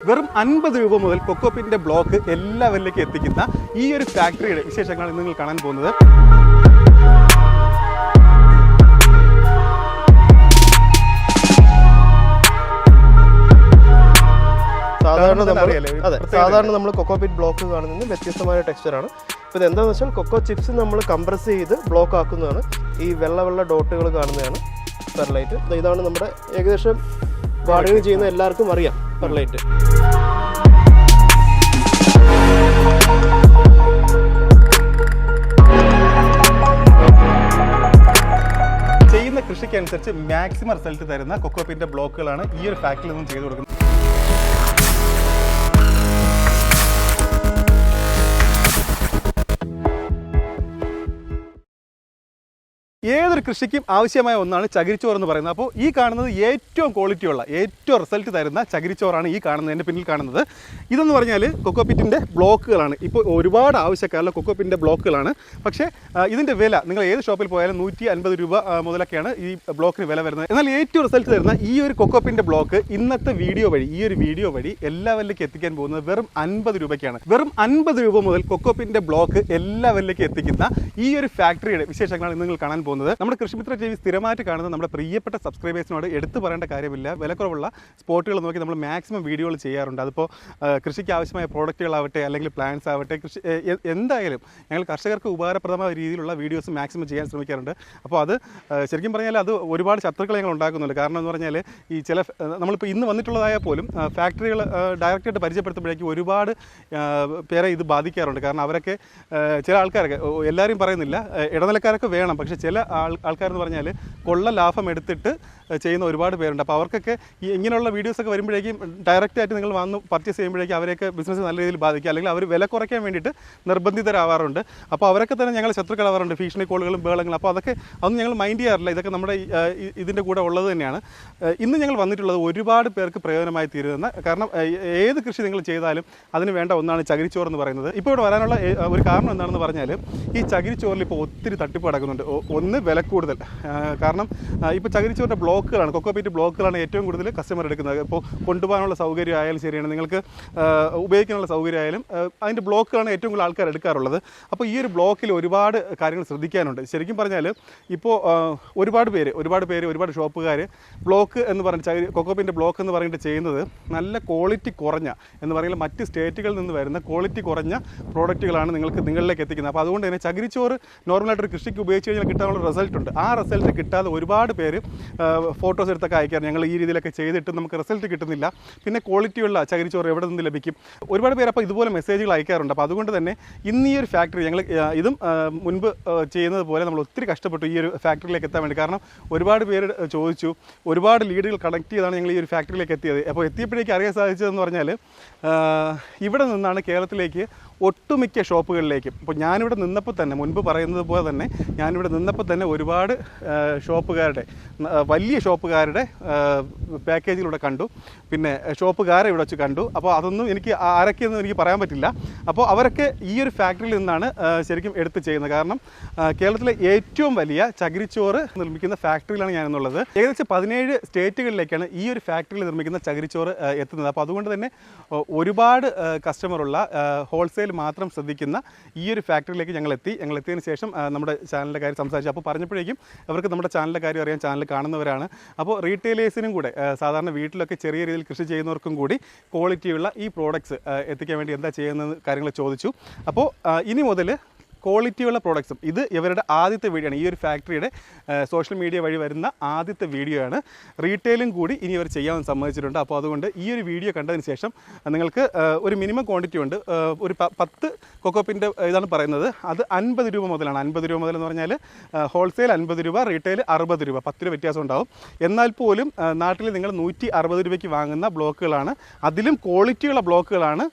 വെറും 50 രൂപ മുതൽ കൊക്കോപിറ്റിന്റെ ബ്ലോക്ക് എല്ലാ ലെവലിലേക്ക് എത്തിക്കുന്ന ഈ ഒരു ഫാക്ടറിയുടെ വിശേഷങ്ങളാണ് നിങ്ങൾ കാണാൻ പോകുന്നത്. സാധാരണ നമ്മൾ കൊക്കോപിറ്റ് ബ്ലോക്ക് കാണുന്നത് വ്യത്യസ്തമായ ടെക്സ്ചറാണ്. ഇപ്പോൾ ഇത് എന്താണെന്ന് വെച്ചാൽ കൊക്കോ ചിപ്സ് നമ്മൾ കംപ്രസ് ചെയ്ത് ബ്ലോക്ക് ആക്കുന്നതാണ്. ഈ വെള്ള ഡോട്ടുകൾ കാണുന്നതാണ് പെർലൈറ്റ്. ഇതാണ് നമ്മുടെ ഏകദേശം ബാർഗൈൻ ചെയ്യുന്ന എല്ലാവർക്കും അറിയാം പെർലൈറ്റ്. ചെയ്യുന്ന കൃഷിക്കനുസരിച്ച് മാക്സിമം റിസൾട്ട് തരുന്ന കൊക്കോപിറ്റിന്റെ ബ്ലോക്കുകളാണ് ഈ ഒരു ഫാക്ടറിയിൽ നിന്നും ചെയ്തു കൊടുക്കുന്നത്. ഏതൊരു കൃഷിക്കും ആവശ്യമായ ഒന്നാണ് ചകിരിച്ചോറ് എന്ന് പറയുന്നത്. അപ്പോൾ ഈ കാണുന്നത് ഏറ്റവും ക്വാളിറ്റിയുള്ള ഏറ്റവും റിസൾട്ട് തരുന്ന ചകിരിച്ചോറാണ് ഈ കാണുന്നത്, എൻ്റെ പിന്നിൽ കാണുന്നത്. ഇതെന്ന് പറഞ്ഞാൽ കൊക്കോപിറ്റിൻ്റെ ബ്ലോക്കുകളാണ്. ഇപ്പോൾ ഒരുപാട് ആവശ്യക്കാരുള്ള കൊക്കോപിറ്റിൻ്റെ ബ്ലോക്കുകളാണ്. പക്ഷേ ഇതിൻ്റെ വില നിങ്ങൾ ഏത് ഷോപ്പിൽ പോയാലും 150 രൂപ മുതലൊക്കെയാണ് ഈ ബ്ലോക്കിന് വില വരുന്നത്. എന്നാൽ ഏറ്റവും റിസൾട്ട് തരുന്ന ഈ ഒരു കൊക്കോപിറ്റിൻ്റെ ബ്ലോക്ക് ഇന്നത്തെ വീഡിയോ വഴി ഈ ഒരു വീഡിയോ വഴി എല്ലാ ലെവലിലേക്ക് എത്തിക്കാൻ പോകുന്നത് വെറും 50 രൂപയ്ക്കാണ്. വെറും 50 രൂപ മുതൽ കൊക്കോപിറ്റിൻ്റെ ബ്ലോക്ക് എല്ലാ ലെവലിലേക്ക് എത്തിക്കുന്ന ഈ ഒരു ഫാക്ടറിയുടെ വിശേഷങ്ങളാണ് നിങ്ങൾ കാണാൻ പോകുന്നത്. നമ്മുടെ കൃഷിമിത്ര ടി വി സ്ഥിരമായിട്ട് കാണുന്ന നമ്മുടെ പ്രിയപ്പെട്ട സബ്സ്ക്രൈബേഴ്സിനോട് എടുത്തു പറയേണ്ട കാര്യമില്ല. വിലക്കുറവുള്ള സ്പോട്ടുകൾ നോക്കി നമ്മൾ മാക്സിമം വീഡിയോകൾ ചെയ്യാറുണ്ട്. അതിപ്പോൾ കൃഷിക്ക് ആവശ്യമായ പ്രോഡക്റ്റുകളാവട്ടെ അല്ലെങ്കിൽ പ്ലാന്റ്സ് ആവട്ടെ, കൃഷി എന്തായാലും ഞങ്ങൾ കർഷകർക്ക് ഉപകാരപ്രദമായ രീതിയിലുള്ള വീഡിയോസ് മാക്സിമം ചെയ്യാൻ ശ്രമിക്കാറുണ്ട്. അപ്പോൾ അത് ശരിക്കും പറഞ്ഞാൽ അത് ഒരുപാട് ശത്രുക്കൾ ഞങ്ങൾ ഉണ്ടാക്കുന്നുണ്ട്. കാരണം എന്ന് പറഞ്ഞാൽ ഈ ചില നമ്മളിപ്പോൾ ഇന്ന് വന്നിട്ടുള്ളതായാൽ പോലും ഫാക്ടറികൾ ഡയറക്റ്റായിട്ട് പരിചയപ്പെടുത്തുമ്പോഴേക്കും ഒരുപാട് പേരെ ഇത് ബാധിക്കാറുണ്ട്. കാരണം അവരൊക്കെ ചില ആൾക്കാരൊക്കെ, എല്ലാവരും പറയുന്നില്ല, ഇടനിലക്കാരൊക്കെ വേണം, പക്ഷേ ചില ആൾക്കാരെന്ന് പറഞ്ഞാൽ കൊള്ള ലാഭം എടുത്തിട്ട് ചെയ്യുന്ന ഒരുപാട് പേരുണ്ട്. അപ്പോൾ അവർക്കൊക്കെ ഈ ഇങ്ങനെയുള്ള വീഡിയോസൊക്കെ വരുമ്പോഴേക്കും ഡയറക്റ്റായിട്ട് നിങ്ങൾ വന്ന് പർച്ചേസ് ചെയ്യുമ്പോഴേക്കും അവരെയൊക്കെ ബിസിനസ് നല്ല രീതിയിൽ ബാധിക്കുക, അല്ലെങ്കിൽ അവർ വില കുറയ്ക്കാൻ വേണ്ടിയിട്ട് നിർബന്ധിതരാവാറുണ്ട്. അപ്പോൾ അവരൊക്കെ തന്നെ ഞങ്ങൾ ശത്രുക്കളാവാറുണ്ട്, ഭീഷണി കോളുകളും ബഹളങ്ങളും. അപ്പോൾ അതൊന്നും ഞങ്ങൾ മൈൻഡ് ചെയ്യാറില്ല. ഇതൊക്കെ നമ്മുടെ ഇതിൻ്റെ കൂടെ ഉള്ളത് തന്നെയാണ്. ഇന്ന് ഞങ്ങൾ വന്നിട്ടുള്ളത് ഒരുപാട് പേർക്ക് പ്രയോജനമായി തീരുന്ന, കാരണം ഏത് കൃഷി നിങ്ങൾ ചെയ്താലും അതിന് വേണ്ട ഒന്നാണ് ചകിരിച്ചോറ് എന്ന് പറയുന്നത്. ഇപ്പോൾ ഇവിടെ വരാനുള്ള ഒരു കാരണം എന്താണെന്ന് പറഞ്ഞാൽ ഈ ചകിരിച്ചോറിൽ ഇപ്പോൾ ഒത്തിരി തട്ടിപ്പ് നടക്കുന്നുണ്ട്. ഒന്ന് വില കൂടുതൽ, കാരണം ഇപ്പോൾ ചകിരിച്ചോറിൻ്റെ ബ്ലോക്കുകളാണ്, കൊക്കോപിറ്റ് ബ്ലോക്കുകളാണ് ഏറ്റവും കൂടുതൽ കസ്റ്റമർ എടുക്കുന്നത്. ഇപ്പോൾ കൊണ്ടുപോകാനുള്ള സൗകര്യം ആയാലും ശരിയാണ്, നിങ്ങൾക്ക് ഉപയോഗിക്കാനുള്ള സൗകര്യം ആയാലും അതിൻ്റെ ബ്ലോക്കുകളാണ് ഏറ്റവും കൂടുതൽ ആൾക്കാർ എടുക്കാറുള്ളത്. അപ്പോൾ ഈ ഒരു ബ്ലോക്കിൽ ഒരുപാട് കാര്യങ്ങൾ ശ്രദ്ധിക്കാനുണ്ട്. ശരിക്കും പറഞ്ഞാൽ ഇപ്പോൾ ഒരുപാട് ഷോപ്പുകാർ ബ്ലോക്ക് എന്ന് പറഞ്ഞ് കൊക്കോപിറ്റിൻ്റെ ബ്ലോക്ക് എന്ന് പറഞ്ഞിട്ട് ചെയ്യുന്നത് നല്ല ക്വാളിറ്റി കുറഞ്ഞ എന്ന് പറയുന്നത് മറ്റ് സ്റ്റേറ്റുകളിൽ നിന്ന് വരുന്ന ക്വാളിറ്റി കുറഞ്ഞ പ്രോഡക്റ്റുകളാണ് നിങ്ങളിലേക്ക് എത്തിക്കുന്നത്. അപ്പോൾ അതുകൊണ്ട് തന്നെ ചകിരിച്ചോറ് നോർമലായിട്ടൊരു കൃഷിക്ക് ഉപയോഗിച്ച് കഴിഞ്ഞാൽ കിട്ടാനുള്ള റിസൾട്ട് ഉണ്ട്. ആ റിസൾട്ട് കിട്ടാതെ ഒരുപാട് പേര് ഫോട്ടോസ് എടുത്തൊക്കെ അയക്കാറ്, ഞങ്ങൾ ഈ രീതിയിലൊക്കെ ചെയ്തിട്ട് നമുക്ക് റിസൾട്ട് കിട്ടുന്നില്ല, പിന്നെ ക്വാളിറ്റിയുള്ള ചകിരിച്ചോറ് എവിടെ നിന്ന് ലഭിക്കും, ഒരുപാട് പേര് അപ്പോൾ ഇതുപോലെ മെസ്സേജുകൾ അയക്കാറുണ്ട്. അപ്പോൾ അതുകൊണ്ട് തന്നെ ഇന്ന് ഈ ഒരു ഫാക്ടറി ഞങ്ങൾ ഇതും മുൻപ് ചെയ്യുന്നത് പോലെ നമ്മൾ ഒത്തിരി കഷ്ടപ്പെട്ടു ഈ ഒരു ഫാക്ടറിയിലേക്ക് എത്താൻ വേണ്ടി. കാരണം ഒരുപാട് പേര് ചോദിച്ചു, ഒരുപാട് ലീഡുകൾ കണക്ട് ചെയ്താണ് ഞങ്ങൾ ഈ ഒരു ഫാക്ടറിയിലേക്ക് എത്തിയത്. അപ്പോൾ എത്തിയപ്പോഴേക്ക് അറിയാൻ സാധിച്ചതെന്ന് പറഞ്ഞാൽ ഇവിടെ നിന്നാണ് കേരളത്തിലേക്ക് ഒട്ടുമിക്ക ഷോപ്പുകളിലേക്കും, ഇപ്പോൾ ഞാനിവിടെ നിന്നപ്പോൾ തന്നെ, മുൻപ് പറയുന്നത് പോലെ തന്നെ ഞാനിവിടെ നിന്നപ്പോൾ തന്നെ ഒരുപാട് ഷോപ്പുകാരുടെ, വലിയ ഷോപ്പുകാരുടെ പാക്കേജിലൂടെ കണ്ടു, പിന്നെ ഷോപ്പുകാരെ ഇവിടെ വെച്ച് കണ്ടു. അപ്പോൾ അതൊന്നും എനിക്ക് ആരൊക്കെയൊന്നും എനിക്ക് പറയാൻ പറ്റില്ല. അപ്പോൾ അവരൊക്കെ ഈ ഒരു ഫാക്ടറിയിൽ നിന്നാണ് ശരിക്കും എടുത്ത് ചെയ്യുന്നത്. കാരണം കേരളത്തിലെ ഏറ്റവും വലിയ ചകിരിച്ചോറ് നിർമ്മിക്കുന്ന ഫാക്ടറിയിലാണ് ഞാനെന്നുള്ളത്. ഏകദേശം 17 സ്റ്റേറ്റുകളിലേക്കാണ് ഈ ഒരു ഫാക്ടറിയിൽ നിർമ്മിക്കുന്ന ചകിരിച്ചോറ് എത്തുന്നത്. അപ്പോൾ അതുകൊണ്ട് തന്നെ ഒരുപാട് കസ്റ്റമറുള്ള ഹോൾസെയിൽ മാത്രം ശ്രദ്ധിക്കുന്ന ഈ ഒരു ഫാക്ടറിയിലേക്ക് ഞങ്ങൾ എത്തിയതിന് ശേഷം നമ്മുടെ ചാനലിൻ്റെ കാര്യം സംസാരിച്ചു. അപ്പോൾ പറഞ്ഞപ്പോഴേക്കും അവർക്ക് നമ്മുടെ ചാനലിൻ്റെ കാര്യം അറിയാം, ചാനൽ കാണുന്നവരാണ്. അപ്പോൾ റീറ്റെയിലേഴ്സിനും കൂടെ, സാധാരണ വീട്ടിലൊക്കെ ചെറിയ രീതിയിൽ കൃഷി ചെയ്യുന്നവർക്കും കൂടി ക്വാളിറ്റിയുള്ള ഈ പ്രോഡക്ട്സ് എത്തിക്കാൻ വേണ്ടി എന്താ ചെയ്യുന്നത് കാര്യങ്ങൾ ചോദിച്ചു. അപ്പോൾ ഇനി മുതൽ ക്വാളിറ്റിയുള്ള പ്രോഡക്ട്സും, ഇത് ഇവരുടെ ആദ്യത്തെ വീഡിയോ ആണ്, ഈ ഒരു ഫാക്ടറിയുടെ സോഷ്യൽ മീഡിയ വഴി വരുന്ന ആദ്യത്തെ വീഡിയോ ആണ്. റീറ്റെയിലും കൂടി ഇനി അവർ ചെയ്യാമെന്ന് സമ്മതിച്ചിട്ടുണ്ട്. അപ്പോൾ അതുകൊണ്ട് ഈ ഒരു വീഡിയോ കണ്ടതിന് ശേഷം നിങ്ങൾക്ക് ഒരു മിനിമം ക്വാണ്ടിറ്റി ഉണ്ട്, ഒരു 10 കൊക്കോപിറ്റിൻ്റെ ഇതാണ് പറയുന്നത്. അത് 50 രൂപ മുതലാണ്. 50 രൂപ മുതൽ എന്ന് പറഞ്ഞാൽ ഹോൾസെയിൽ 50 രൂപ, റീറ്റെയിൽ 60 രൂപ, 10 രൂപ വ്യത്യാസം ഉണ്ടാവും. എന്നാൽ പോലും നാട്ടിൽ നിങ്ങൾ 160 രൂപയ്ക്ക് വാങ്ങുന്ന ബ്ലോക്കുകളാണ്, അതിലും ക്വാളിറ്റിയുള്ള ബ്ലോക്കുകളാണ്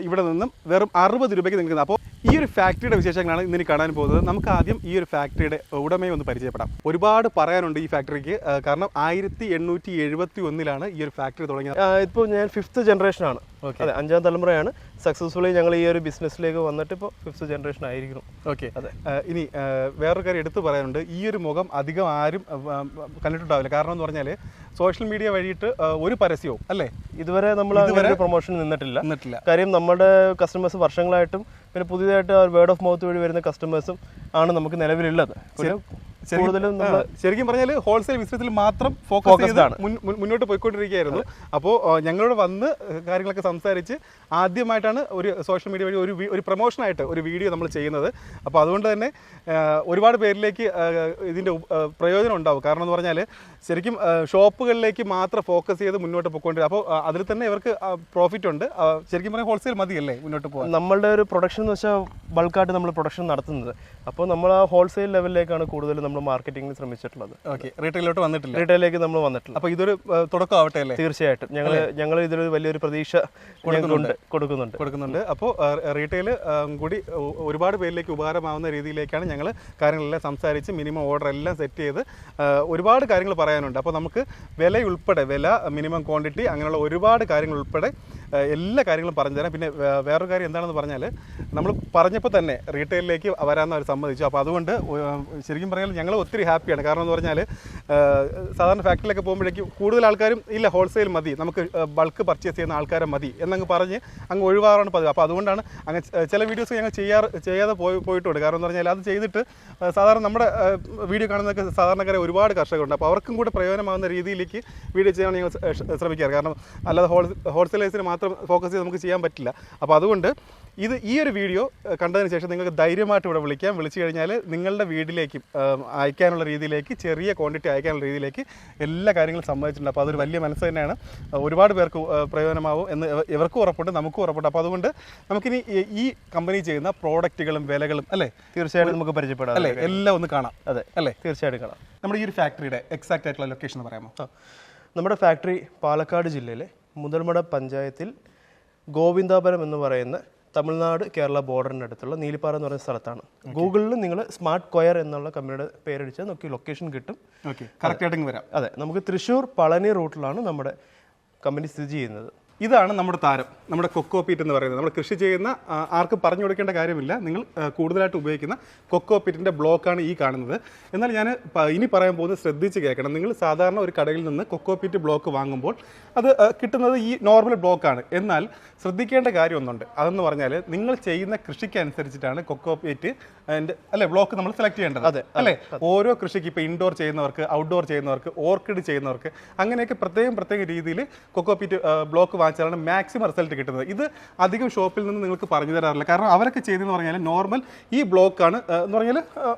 ഇവിടെ നിന്നും വെറും 60 രൂപയ്ക്ക് നിൽക്കുന്നത്. അപ്പോൾ ഈ ഒരു ഫാക്ടറിയുടെ വിശേഷങ്ങളാണ് ഇന്നിനി കാണാൻ പോകുന്നത്. നമുക്ക് ആദ്യം ഈ ഒരു ഫാക്ടറിയുടെ ഉടമയെ ഒന്ന് പരിചയപ്പെടാം. ഒരുപാട് പറയാനുണ്ട് ഈ ഫാക്ടറിക്ക്, കാരണം 1871 ഈ ഒരു ഫാക്ടറി തുടങ്ങിയത്. ഇപ്പോൾ ഞാൻ 5th ജനറേഷനാണ് അതെ, 5ാം തലമുറയാണ്. സക്സസ്ഫുള്ളി ഞങ്ങൾ ഈ ഒരു ബിസിനസ്സിലേക്ക് വന്നിട്ട് ഇപ്പോൾ 5th ജനറേഷൻ ആയിരിക്കണം. ഓക്കെ. അതെ. ഇനി വേറൊരു കാര്യം എടുത്തു പറയാനുണ്ട്. ഈ ഒരു മുഖം അധികം ആരും കണ്ടിട്ടുണ്ടാവില്ല. കാരണം എന്ന് പറഞ്ഞാൽ സോഷ്യൽ മീഡിയ വഴിയിട്ട് ഒരു പരസ്യവും അല്ലേ ഇതുവരെ നമ്മൾ പ്രൊമോഷൻ നിന്നിട്ടില്ല. കാര്യം നമ്മുടെ കസ്റ്റമേഴ്സ് വർഷങ്ങളായിട്ടും പിന്നെ പുതിയതായിട്ട് വേർഡ് ഓഫ് മൗത്ത് വഴി വരുന്ന കസ്റ്റമേഴ്സും ആണ് നമുക്ക് നിലവിലുള്ളത്. കൂടുതലും ശരിക്കും പറഞ്ഞാൽ ഹോൾസെയിൽ ബിസിനസ്സിൽ മാത്രം ഫോക്കസ് ചെയ്താണ് മുന്നോട്ട് പോയിക്കൊണ്ടിരിക്കുകയായിരുന്നു. അപ്പോൾ ഞങ്ങളോട് വന്ന് കാര്യങ്ങളൊക്കെ സംസാരിച്ച് ആദ്യമായിട്ടാണ് ഒരു സോഷ്യൽ മീഡിയ വഴി ഒരു പ്രൊമോഷനായിട്ട് ഒരു വീഡിയോ നമ്മൾ ചെയ്യുന്നത്. അപ്പോൾ അതുകൊണ്ട് തന്നെ ഒരുപാട് പേരിലേക്ക് ഇതിൻ്റെ പ്രയോജനം ഉണ്ടാവും. കാരണം എന്ന് പറഞ്ഞാൽ ശരിക്കും ഷോപ്പുകളിലേക്ക് മാത്രം ഫോക്കസ് ചെയ്ത് മുന്നോട്ട് പോയിക്കൊണ്ടിരിക്കും. അപ്പോൾ അതിൽ തന്നെ ഇവർക്ക് പ്രോഫിറ്റ് ഉണ്ട്. ശരിക്കും പറഞ്ഞാൽ ഹോൾസെയിൽ മതിയല്ലേ മുന്നോട്ട് പോകാൻ? നമ്മളുടെ ഒരു പ്രൊഡക്ഷൻ എന്ന് വെച്ചാൽ ബൾക്കായിട്ട് നമ്മൾ പ്രൊഡക്ഷൻ നടത്തുന്നത്. അപ്പോൾ നമ്മൾ ആ ഹോൾസെയിൽ ലെവലിലേക്കാണ് കൂടുതൽ നമ്മൾ മാർക്കറ്റിംഗിന് ശ്രമിച്ചിട്ടുള്ളത്. ഓക്കെ. റീറ്റെയിലോട്ട് വന്നിട്ടില്ല? റീറ്റെയിലേക്ക് നമ്മൾ വന്നിട്ടില്ല. അപ്പോൾ ഇതൊരു തുടക്കമാവട്ടെ അല്ലേ? തീർച്ചയായിട്ടും ഞങ്ങൾ ഇതിലൊരു വലിയൊരു പ്രതീക്ഷ കൊടുക്കുന്നുണ്ട്. അപ്പോൾ റീറ്റെയിൽ കൂടി ഒരുപാട് പേരിലേക്ക് ഉപകാരമാവുന്ന രീതിയിലേക്കാണ് ഞങ്ങൾ കാര്യങ്ങളെല്ലാം സംസാരിച്ച് മിനിമം ഓർഡർ എല്ലാം സെറ്റ് ചെയ്ത് ഒരുപാട് കാര്യങ്ങൾ പറയാനുണ്ട്. അപ്പോൾ നമുക്ക് വില ഉൾപ്പെടെ മിനിമം ക്വാണ്ടിറ്റി അങ്ങനെയുള്ള ഒരുപാട് കാര്യങ്ങൾ ഉൾപ്പെടെ എല്ലാ കാര്യങ്ങളും പറഞ്ഞു തരാം. പിന്നെ വേറൊരു കാര്യം എന്താണെന്ന് പറഞ്ഞാൽ നമ്മൾ പറഞ്ഞപ്പോൾ തന്നെ റീറ്റെയിലിലേക്ക് വരാമെന്ന് അവർ സമ്മതിച്ചു. അപ്പോൾ അതുകൊണ്ട് ശരിക്കും പറഞ്ഞാൽ ഞങ്ങൾ ഒത്തിരി ഹാപ്പിയാണ്. കാരണം എന്ന് പറഞ്ഞാൽ സാധാരണ ഫാക്ടറിയിലൊക്കെ പോകുമ്പോഴേക്കും കൂടുതൽ ആൾക്കാരും ഇല്ല ഹോൾസെയിൽ മതി, നമുക്ക് ബൾക്ക് പർച്ചേസ് ചെയ്യുന്ന ആൾക്കാരെ മതി എന്നങ്ങ് പറഞ്ഞ് അങ്ങ് ഒഴിവാറാണ് പതിവ്. അപ്പോൾ അതുകൊണ്ടാണ് അങ്ങ് ചില വീഡിയോസ് ഞങ്ങൾ ചെയ്യാതെ പോയിട്ടുണ്ട്. കാരണം എന്ന് പറഞ്ഞാൽ അത് ചെയ്തിട്ട് സാധാരണ നമ്മുടെ വീഡിയോ കാണുന്നതൊക്കെ സാധാരണക്കാരെ ഒരുപാട് കർഷകരുണ്ട്. അപ്പോൾ അവർക്കും കൂടെ പ്രയോജനമാകുന്ന രീതിയിലേക്ക് വീഡിയോ ചെയ്യാൻ ഞങ്ങൾ ശ്രമിക്കാറ്. കാരണം അല്ലാതെ ഹോൾസെയിലേഴ്സിന് മാത്രം ഫോക്കസ് ചെയ്ത് നമുക്ക് ചെയ്യാൻ പറ്റില്ല. അപ്പോൾ അതുകൊണ്ട് ഈ ഒരു വീഡിയോ കണ്ടതിന് ശേഷം നിങ്ങൾക്ക് ധൈര്യമായിട്ട് ഇവിടെ വിളിച്ചു കഴിഞ്ഞാൽ നിങ്ങളുടെ വീട്ടിലേക്ക് അയക്കാനുള്ള രീതിയിലേക്ക് ചെറിയ ക്വാണ്ടിറ്റി അയക്കാനുള്ള രീതിയിലേക്ക് എല്ലാ കാര്യങ്ങളും സമ്മതിച്ചിട്ടുണ്ട്. അപ്പോൾ അതൊരു വലിയ മനസ്സ് തന്നെയാണ്. ഒരുപാട് പേർക്ക് പ്രയോജനമാവും എന്ന് ഇവർക്കും ഉറപ്പുണ്ട്, നമുക്കും ഉറപ്പുണ്ട്. അപ്പോൾ അതുകൊണ്ട് നമുക്കിനി ഈ കമ്പനി ചെയ്യുന്ന പ്രോഡക്റ്റുകളും വിലകളും അല്ലേ തീർച്ചയായിട്ടും നമുക്ക് പരിചയപ്പെടാം അല്ലേ, എല്ലാം ഒന്ന് കാണാം. അതെ അല്ലേ, തീർച്ചയായിട്ടും കാണാം. നമ്മുടെ ഈ ഒരു ഫാക്ടറിയുടെ എക്സാക്റ്റ് ആയിട്ടുള്ള ലൊക്കേഷൻ പറയാമോ? നമ്മുടെ ഫാക്ടറി പാലക്കാട് ജില്ലയിലെ മുതൽമട പഞ്ചായത്തിൽ ഗോവിന്ദാപുരം എന്ന് പറയുന്ന തമിഴ്നാട് കേരള ബോർഡറിൻ്റെ അടുത്തുള്ള നീലിപ്പാറ എന്ന് പറയുന്ന സ്ഥലത്താണ്. ഗൂഗിളിൽ നിങ്ങൾ സ്മാർട്ട് കൊയർ എന്നുള്ള കമ്പനിയുടെ പേരടിച്ചാൽ നമുക്ക് ലൊക്കേഷൻ കിട്ടും. കറക്റ്റായിട്ട് വരാം. അതെ, നമുക്ക് തൃശ്ശൂർ പളനി റൂട്ടിലാണ് നമ്മുടെ കമ്പനി സ്ഥിതി ചെയ്യുന്നത്. ഇതാണ് നമ്മുടെ താരം, നമ്മുടെ കൊക്കോപീറ്റ് എന്ന് പറയുന്നത്. നമ്മൾ കൃഷി ചെയ്യുന്ന ആർക്കും പറഞ്ഞു കൊടുക്കേണ്ട കാര്യമില്ല. നിങ്ങൾ കൂടുതലായിട്ട് ഉപയോഗിക്കുന്ന കൊക്കോപീറ്റിൻ്റെ ബ്ലോക്കാണ് ഈ കാണുന്നത്. എന്നാൽ ഞാൻ ഇനി പറയാൻ പോകുന്നത് ശ്രദ്ധിച്ച് കേൾക്കണം. നിങ്ങൾ സാധാരണ ഒരു കടയിൽ നിന്ന് കൊക്കോപീറ്റ് ബ്ലോക്ക് വാങ്ങുമ്പോൾ അത് കിട്ടുന്നത് ഈ നോർമൽ ബ്ലോക്കാണ്. എന്നാൽ ശ്രദ്ധിക്കേണ്ട കാര്യം ഒന്നുണ്ട്. അതെന്ന് പറഞ്ഞാൽ നിങ്ങൾ ചെയ്യുന്ന കൃഷിക്ക് അനുസരിച്ചിട്ടാണ് കൊക്കോപീറ്റ് അല്ലെ ബ്ലോക്ക് നമ്മൾ സെലക്ട് ചെയ്യേണ്ടത്. അതെ അല്ലേ, ഓരോ കൃഷിക്ക് ഇപ്പോൾ ഇൻഡോർ ചെയ്യുന്നവർക്ക്, ഔട്ട്ഡോർ ചെയ്യുന്നവർക്ക്, ഓർക്കിഡ് ചെയ്യുന്നവർക്ക് അങ്ങനെയൊക്കെ പ്രത്യേക രീതിയിൽ കൊക്കോപീറ്റ് ബ്ലോക്ക് വാങ്ങിച്ചാലാണ് മാക്സിമം റിസൾട്ട് കിട്ടുന്നത്. ഇത് അധികം ഷോപ്പിൽ നിന്ന് നിങ്ങൾക്ക് പറഞ്ഞു തരാറില്ല. കാരണം അവരൊക്കെ ചെയ്തെന്ന് പറഞ്ഞാൽ നോർമൽ ഈ ബ്ലോക്കാണ് എന്ന് പറഞ്ഞാൽ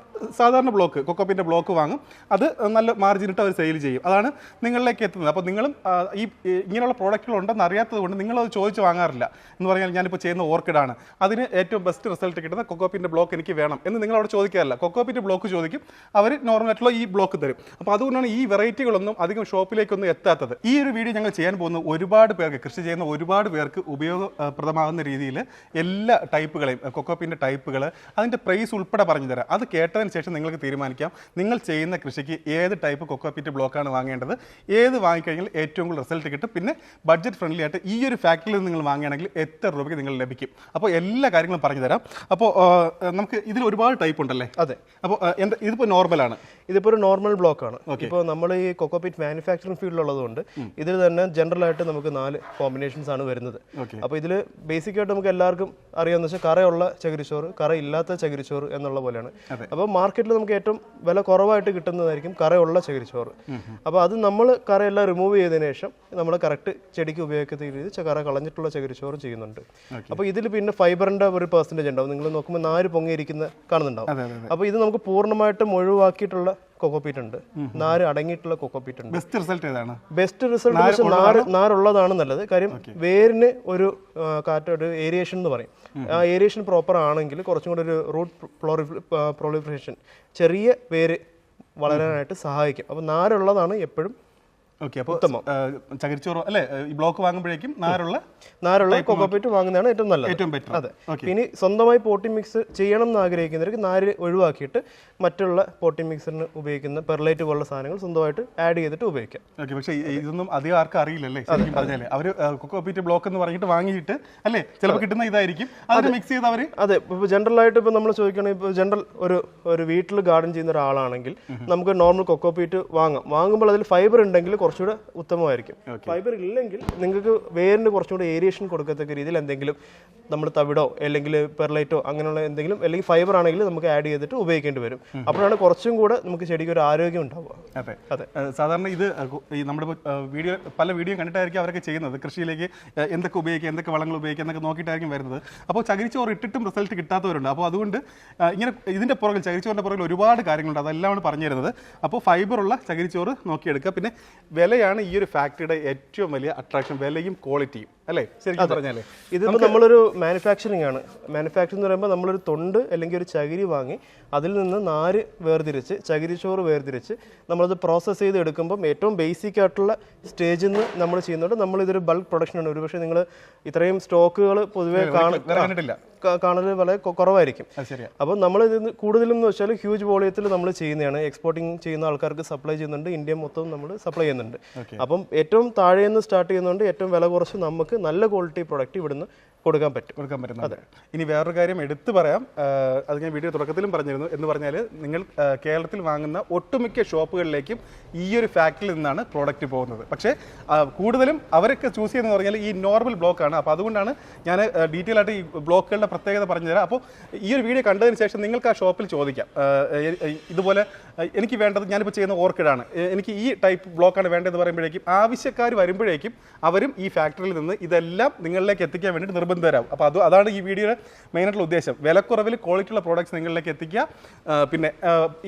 സാധാരണ ബ്ലോക്ക് കൊക്കോപീറ്റിൻ്റെ ബ്ലോക്ക് വാങ്ങും, അത് നല്ല മാർജിൻ ഇട്ട് അവർ സെയിൽ ചെയ്യും. അതാണ് നിങ്ങളിലേക്ക് എത്തുന്നത്. അപ്പോൾ നിങ്ങളും ഈ ഇങ്ങനെയുള്ള പ്രോഡക്റ്റുകൾ ഉണ്ടെന്ന് അറിയാത്തത് കൊണ്ട് നിങ്ങളത് ചോദിച്ച് വാങ്ങാറില്ല. എന്ന് പറഞ്ഞാൽ ഞാനിപ്പോൾ ചെയ്യുന്ന ഓർക്കിഡാണ്, അതിന് ഏറ്റവും ബെസ്റ്റ് റിസൾട്ട് കിട്ടുന്ന കൊക്കോപീറ്റിൻ്റെ ബ്ലോക്ക് എനിക്ക് വേണം എന്ന് നിങ്ങൾ അവിടെ ചോദിക്കാറില്ല. കൊക്കോപീറ്റ് ബ്ലോക്ക് ചോദിക്കും, അവർ നോർമലായിട്ടുള്ള ഈ ബ്ലോക്ക് തരും. അപ്പോൾ അതുകൊണ്ടാണ് ഈ വെറൈറ്റികളൊന്നും അധികം ഷോപ്പിലേക്കൊന്നും എത്താത്തത്. ഈ ഒരു വീഡിയോ ഞങ്ങൾ ചെയ്യാൻ പോകുന്ന ഒരുപാട് പേർക്ക്, കൃഷി ചെയ്യുന്ന ഒരുപാട് പേർക്ക് ഉപയോഗപ്രദമാകുന്ന രീതിയിൽ എല്ലാ ടൈപ്പുകളെയും കൊക്കോപീറ്റിൻ്റെ ടൈപ്പുകൾ അതിൻ്റെ പ്രൈസ് ഉൾപ്പെടെ പറഞ്ഞു തരാം. അത് കേട്ടതിന് ശേഷം നിങ്ങൾക്ക് തീരുമാനിക്കാം നിങ്ങൾ ചെയ്യുന്ന കൃഷിക്ക് ഏത് ടൈപ്പ് കൊക്കോപീറ്റ് ബ്ലോക്കാണ് വാങ്ങേണ്ടത്, ഏത് വാങ്ങിക്കഴിഞ്ഞാൽ ഏറ്റവും കൂടുതൽ റിസൾട്ട് കിട്ടും, പിന്നെ ബഡ്ജറ്റ് ഫ്രണ്ട്ലി ആയിട്ട് ഈ ഒരു ഫാക്ടറിയിൽ നിന്ന് നിങ്ങൾ വാങ്ങുകയാണെങ്കിൽ എത്ര രൂപയ്ക്ക് നിങ്ങൾ ലഭിക്കും. അപ്പോൾ എല്ലാ കാര്യങ്ങളും പറഞ്ഞു തരാം. അപ്പോൾ നമുക്ക് ഇതിൽ ഒരുപാട് ടൈപ്പ് ഉണ്ടല്ലേ? അതെ. അപ്പോൾ ഇതിപ്പോൾ നോർമലാണ്, ഇതിപ്പോൾ ഒരു നോർമൽ ബ്ലോക്കാണ്. ഇപ്പോൾ നമ്മൾ ഈ കൊക്കോപീറ്റ് മാനുഫാക്ചറിംഗ് ഫീൽഡിലുള്ളതുകൊണ്ട് ഇതിൽ തന്നെ ജനറൽ ആയിട്ട് നമുക്ക് 4 കോമ്പിനേഷൻസ് ആണ് വരുന്നത്. അപ്പോൾ ഇതിൽ ബേസിക് ആയിട്ട് നമുക്ക് എല്ലാവർക്കും അറിയാമെന്ന് വെച്ചാൽ കറയുള്ള ചകിരിച്ചോറ്, കറയില്ലാത്ത ചകിരിച്ചോറ് എന്നുള്ള പോലെയാണ്. അപ്പോൾ മാർക്കറ്റിൽ നമുക്ക് ഏറ്റവും വില കുറവായിട്ട് കിട്ടുന്നതായിരിക്കും കറയുള്ള ചകിരിച്ചോറ്. അപ്പോൾ അത് നമ്മൾ കറയെല്ലാം റിമൂവ് ചെയ്തതിനു ശേഷം നമ്മൾ കറക്റ്റ് ചെടിക്ക് ഉപയോഗിക്കുന്ന രീതിയിൽ കറ കളഞ്ഞിട്ടുള്ള ചകിരിച്ചോറ് ചെയ്യുന്നുണ്ട്. അപ്പോൾ ഇതിൽ പിന്നെ ഫൈബറിന്റെ ഒരു പെർസെൻറ്റേജ് ഉണ്ടാവും. നിങ്ങൾ നോക്കുമ്പോൾ 4 പൊങ്ങിയിരിക്കുന്ന കാണുന്നുണ്ടാവും. അപ്പോൾ ഇത് നമുക്ക് പൂർണ്ണമായിട്ടും ഒഴിവാക്കിയിട്ടുള്ള കൊക്കോപീറ്റ് ഉണ്ട്, 4 അടങ്ങിയിട്ടുള്ള കൊക്കോപീറ്റ് ഉണ്ട്. ബെസ്റ്റ് റിസൾട്ട് ഏതാണ്? ബെസ്റ്റ് റിസൾട്ട് നാരുള്ളതാണ് നല്ലത്. കാര്യം വേരിന് ഒരു ഒരു ഏരിയേഷൻ എന്ന് പറയും. ആ ഏരിയേഷൻ പ്രോപ്പർ ആണെങ്കിൽ കുറച്ചും കൂടെ ഒരു റൂട്ട് പ്രൊളിഫറേഷൻ, ചെറിയ വേര് വളരാനായിട്ട് സഹായിക്കും. അപ്പോൾ നാരുള്ളതാണ് എപ്പോഴും ഓക്കെ, അപ്പോൾ ചകിരിച്ചോറ് അല്ലേ ഈ ബ്ലോക്ക് വാങ്ങുമ്പോഴേക്കും നാരുള്ള കൊക്കോപീറ്റ് വാങ്ങുന്നതാണ് ഏറ്റവും നല്ലത്, ഏറ്റവും ബെറ്റർ. അതെ. ഇനി സ്വന്തമായി പോട്ടി മിക്സ് ചെയ്യണം എന്ന് ആഗ്രഹിക്കുന്നവർക്ക് നാര് ഒഴിവാക്കിയിട്ട് മറ്റുള്ള പോട്ടി മിക്സറിന് ഉപയോഗിക്കുന്ന പെർലൈറ്റ് പോലുള്ള സാധനങ്ങൾ സ്വന്തമായിട്ട് ആഡ് ചെയ്തിട്ട് ഉപയോഗിക്കാം. ഓക്കെ, പക്ഷേ ഇതൊന്നും അധികം ആർക്കും അറിയില്ലല്ലേ ശരിക്കും പറഞ്ഞാലേ. അവർ കൊക്കോപീറ്റ് ബ്ലോക്ക് എന്ന് പറഞ്ഞിട്ട് വാങ്ങിയിട്ട് അല്ലേ ചിലപ്പോൾ കിട്ടുന്ന ഇതായിരിക്കും, അതിന് മിക്സ് ചെയ്ത് അവർ. അതെ, ഇപ്പോൾ ജനറൽ ആയിട്ട് ഇപ്പോൾ നമ്മൾ ചോദിക്കുകയാണെങ്കിൽ ഇപ്പോൾ ജനറൽ ഒരു വീട്ടിൽ ഗാർഡൻ ചെയ്യുന്ന ഒരാളാണെങ്കിൽ നമുക്ക് നോർമൽ കൊക്കോപീറ്റ് വാങ്ങുമ്പോൾ അതിൽ ഫൈബർ ഉണ്ടെങ്കിൽ കുറച്ചുകൂടെ ഉത്തമമായിരിക്കും. ഫൈബർ ഇല്ലെങ്കിൽ നിങ്ങൾക്ക് വേരിന് കുറച്ചുകൂടെ ഏരിയേഷൻ കൊടുക്കത്തക്ക രീതിയിൽ എന്തെങ്കിലും നമ്മൾ തവിടോ അല്ലെങ്കിൽ പെർലൈറ്റോ അങ്ങനെയുള്ള എന്തെങ്കിലും അല്ലെങ്കിൽ ഫൈബർ ആണെങ്കിൽ നമുക്ക് ആഡ് ചെയ്തിട്ട് ഉപയോഗിക്കേണ്ടി വരും. അപ്പോഴാണ് കുറച്ചും കൂടെ നമുക്ക് ചെടിക്ക് ഒരു ആരോഗ്യം ഉണ്ടാവുക. അതെ അതെ, സാധാരണ ഇത് ഈ നമ്മുടെ പല വീഡിയോ കണ്ടിട്ടായിരിക്കും അവരൊക്കെ ചെയ്യുന്നത്. കൃഷിയിലേക്ക് എന്തൊക്കെ ഉപയോഗിക്കുക, എന്തൊക്കെ വളങ്ങൾ ഉപയോഗിക്കുക എന്നൊക്കെ നോക്കിയിട്ടായിരിക്കും വരുന്നത്. അപ്പോൾ ചകിരിച്ചോറ് ഇട്ടിട്ടും റിസൾട്ട് കിട്ടാത്തവരുണ്ട്. അപ്പോൾ അതുകൊണ്ട് ഇങ്ങനെ ഇതിൻ്റെ പുറകിൽ ചകിരിച്ചോറിൻ്റെ പുറകിൽ ഒരുപാട് കാര്യങ്ങളുണ്ട്, അതെല്ലാമാണ് പറഞ്ഞു തരുന്നത്. അപ്പോൾ ഫൈബറുള്ള ചകിരിച്ചോറ് നോക്കിയെടുക്കുക. പിന്നെ വിലയാണ് ഈ ഒരു ഫാക്ടറിയുടെ ഏറ്റവും വലിയ അട്രാക്ഷൻ, വിലയും ക്വാളിറ്റിയും അല്ലേ ശരിക്കും പറഞ്ഞാൽ. ഇതിപ്പോൾ നമ്മളൊരു മാനുഫാക്ചറിങ് ആണ്. മാനുഫാക്ചറിംഗ് എന്ന് പറയുമ്പോൾ നമ്മളൊരു തൊണ്ട് അല്ലെങ്കിൽ ഒരു ചകിരി വാങ്ങി അതിൽ നിന്ന് നാര് വേർതിരിച്ച് ചകിരിച്ചോറ് വേർതിരിച്ച് നമ്മളത് പ്രോസസ്സ് ചെയ്ത് എടുക്കുമ്പം ഏറ്റവും ബേസിക് ആയിട്ടുള്ള സ്റ്റേജിൽ നിന്ന് നമ്മൾ ചെയ്യുന്നുണ്ട്. നമ്മളിതൊരു ബൾക്ക് പ്രൊഡക്ഷനാണ്. ഒരുപക്ഷെ നിങ്ങൾ ഇത്രയും സ്റ്റോക്കുകൾ പൊതുവേ കാണൽ വളരെ കുറവായിരിക്കും. അപ്പോൾ നമ്മൾ ഇതിന് കൂടുതലും എന്ന് വെച്ചാൽ ഹ്യൂജ് വോളിയത്തിൽ നമ്മൾ ചെയ്യുന്നതാണ്. എക്സ്പോർട്ടിങ് ചെയ്യുന്ന ആൾക്കാർക്ക് സപ്ലൈ ചെയ്യുന്നുണ്ട്, ഇന്ത്യ മൊത്തം നമ്മൾ സപ്ലൈ ചെയ്യുന്നുണ്ട്. അപ്പം ഏറ്റവും താഴെ നിന്ന് സ്റ്റാർട്ട് ചെയ്യുന്നുണ്ട്, ഏറ്റവും വില കുറച്ച് നമുക്ക് നല്ല ക്വാളിറ്റി പ്രൊഡക്റ്റ് ഇവിടുന്ന് കൊടുക്കാൻ പറ്റും. അതെ. ഇനി വേറൊരു കാര്യം എടുത്തു പറയാം, അത് ഞാൻ വീഡിയോ തുടക്കത്തിലും പറഞ്ഞിരുന്നു. എന്ന് പറഞ്ഞാൽ നിങ്ങൾ കേരളത്തിൽ വാങ്ങുന്ന ഒട്ടുമിക്ക ഷോപ്പുകളിലേക്കും ഈ ഒരു ഫാക്ടറിയിൽ നിന്നാണ് പ്രോഡക്റ്റ് പോകുന്നത്. പക്ഷേ കൂടുതലും അവരൊക്കെ ചൂസ് ചെയ്യുന്നത് പറഞ്ഞാൽ ഈ നോർമൽ ബ്ലോക്കാണ്. അപ്പോൾ അതുകൊണ്ടാണ് ഞാൻ ഡീറ്റെയിൽ ആയിട്ട് ഈ ബ്ലോക്കുകളുടെ പ്രത്യേകത പറഞ്ഞു തരാം. അപ്പോൾ ഈ ഒരു വീഡിയോ കണ്ടതിന് ശേഷം നിങ്ങൾക്ക് ആ ഷോപ്പിൽ ചോദിക്കാം, ഇതുപോലെ എനിക്ക് വേണ്ടത് ഞാനിപ്പോൾ ചെയ്യുന്ന ഓർക്കിഡാണ്, എനിക്ക് ഈ ടൈപ്പ് ബ്ലോക്കാണ് വേണ്ടതെന്ന് പറയുമ്പോഴേക്കും ആവശ്യക്കാർ വരുമ്പോഴേക്കും അവരും ഈ ഫാക്ടറിയിൽ നിന്ന് ഇതെല്ലാം നിങ്ങളിലേക്ക് എത്തിക്കാൻ വേണ്ടിയിട്ട് നിർബന്ധരാകും. അപ്പോൾ അതാണ് ഈ വീഡിയോയുടെ മെയിനായിട്ടുള്ള ഉദ്ദേശം. വിലക്കുറവിൽ ക്വാളിറ്റിയുള്ള പ്രോഡക്റ്റ്സ് നിങ്ങളിലേക്ക് എത്തിക്കുക. പിന്നെ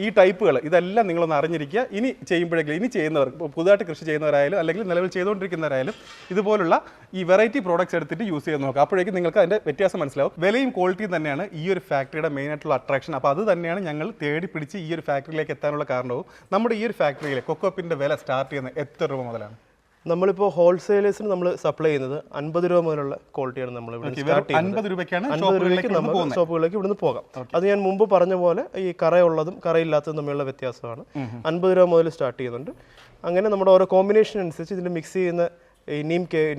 ഈ ടൈപ്പുകൾ ഇതെല്ലാം നിങ്ങളൊന്ന് അറിഞ്ഞിരിക്കുക. ഇനി ചെയ്യുമ്പോഴേക്കും ഇനി ചെയ്യുന്നവർ പുതുതായിട്ട് കൃഷി ചെയ്യുന്നവരായാലും അല്ലെങ്കിൽ നിലവിൽ ചെയ്തുകൊണ്ടിരിക്കുന്നവരായാലും ഇതുപോലുള്ള ഈ വെറൈറ്റി പ്രോഡക്റ്റ്സ് എടുത്തിട്ട് യൂസ് ചെയ്ത് നോക്കുക. അപ്പോഴേക്കും നിങ്ങൾക്ക് അതിൻ്റെ വ്യത്യാസം മനസ്സിലാവും. വിലയും ക്വാളിറ്റിയും തന്നെയാണ് ഈ ഒരു ഫാക്ടറിയുടെ മെയിനായിട്ടുള്ള അട്രാക്ഷൻ. അപ്പോൾ അത് തന്നെയാണ് ഞങ്ങൾ തേടി പിടിച്ച് ഈ ഒരു ഫാക്ടറിയിലേക്ക് എത്താനുള്ള കാരണവും. നമ്മുടെ ഈ ഒരു ഫാക്ടറിയിലെ കൊക്കോപ്പിൻ്റെ വില സ്റ്റാർട്ട് ചെയ്യുന്നത് എത്ര രൂപ മുതലാണ്? നമ്മളിപ്പോൾ ഹോൾസെയിലേഴ്സിന് നമ്മൾ സപ്ലൈ ചെയ്യുന്നത് 50 രൂപ മുതലുള്ള ക്വാളിറ്റിയാണ് നമ്മൾ ഇവിടെ സ്റ്റാർട്ട് ചെയ്യുന്നത്. 50 രൂപയ്ക്കാണ് നമുക്ക് ഷോപ്പുകളിലേക്ക് ഇവിടുന്ന് പോകാം. അത് ഞാൻ മുമ്പ് പറഞ്ഞ പോലെ ഈ കറയുള്ളതും കറയില്ലാത്തതും തമ്മിലുള്ള വ്യത്യാസമാണ്. 50 രൂപ മുതൽ സ്റ്റാർട്ട് ചെയ്യുന്നുണ്ട്. അങ്ങനെ നമ്മുടെ ഓരോ കോമ്പിനേഷൻ അനുസരിച്ച് ഇതിൻ്റെ മിക്സ് ചെയ്യുന്ന ഈ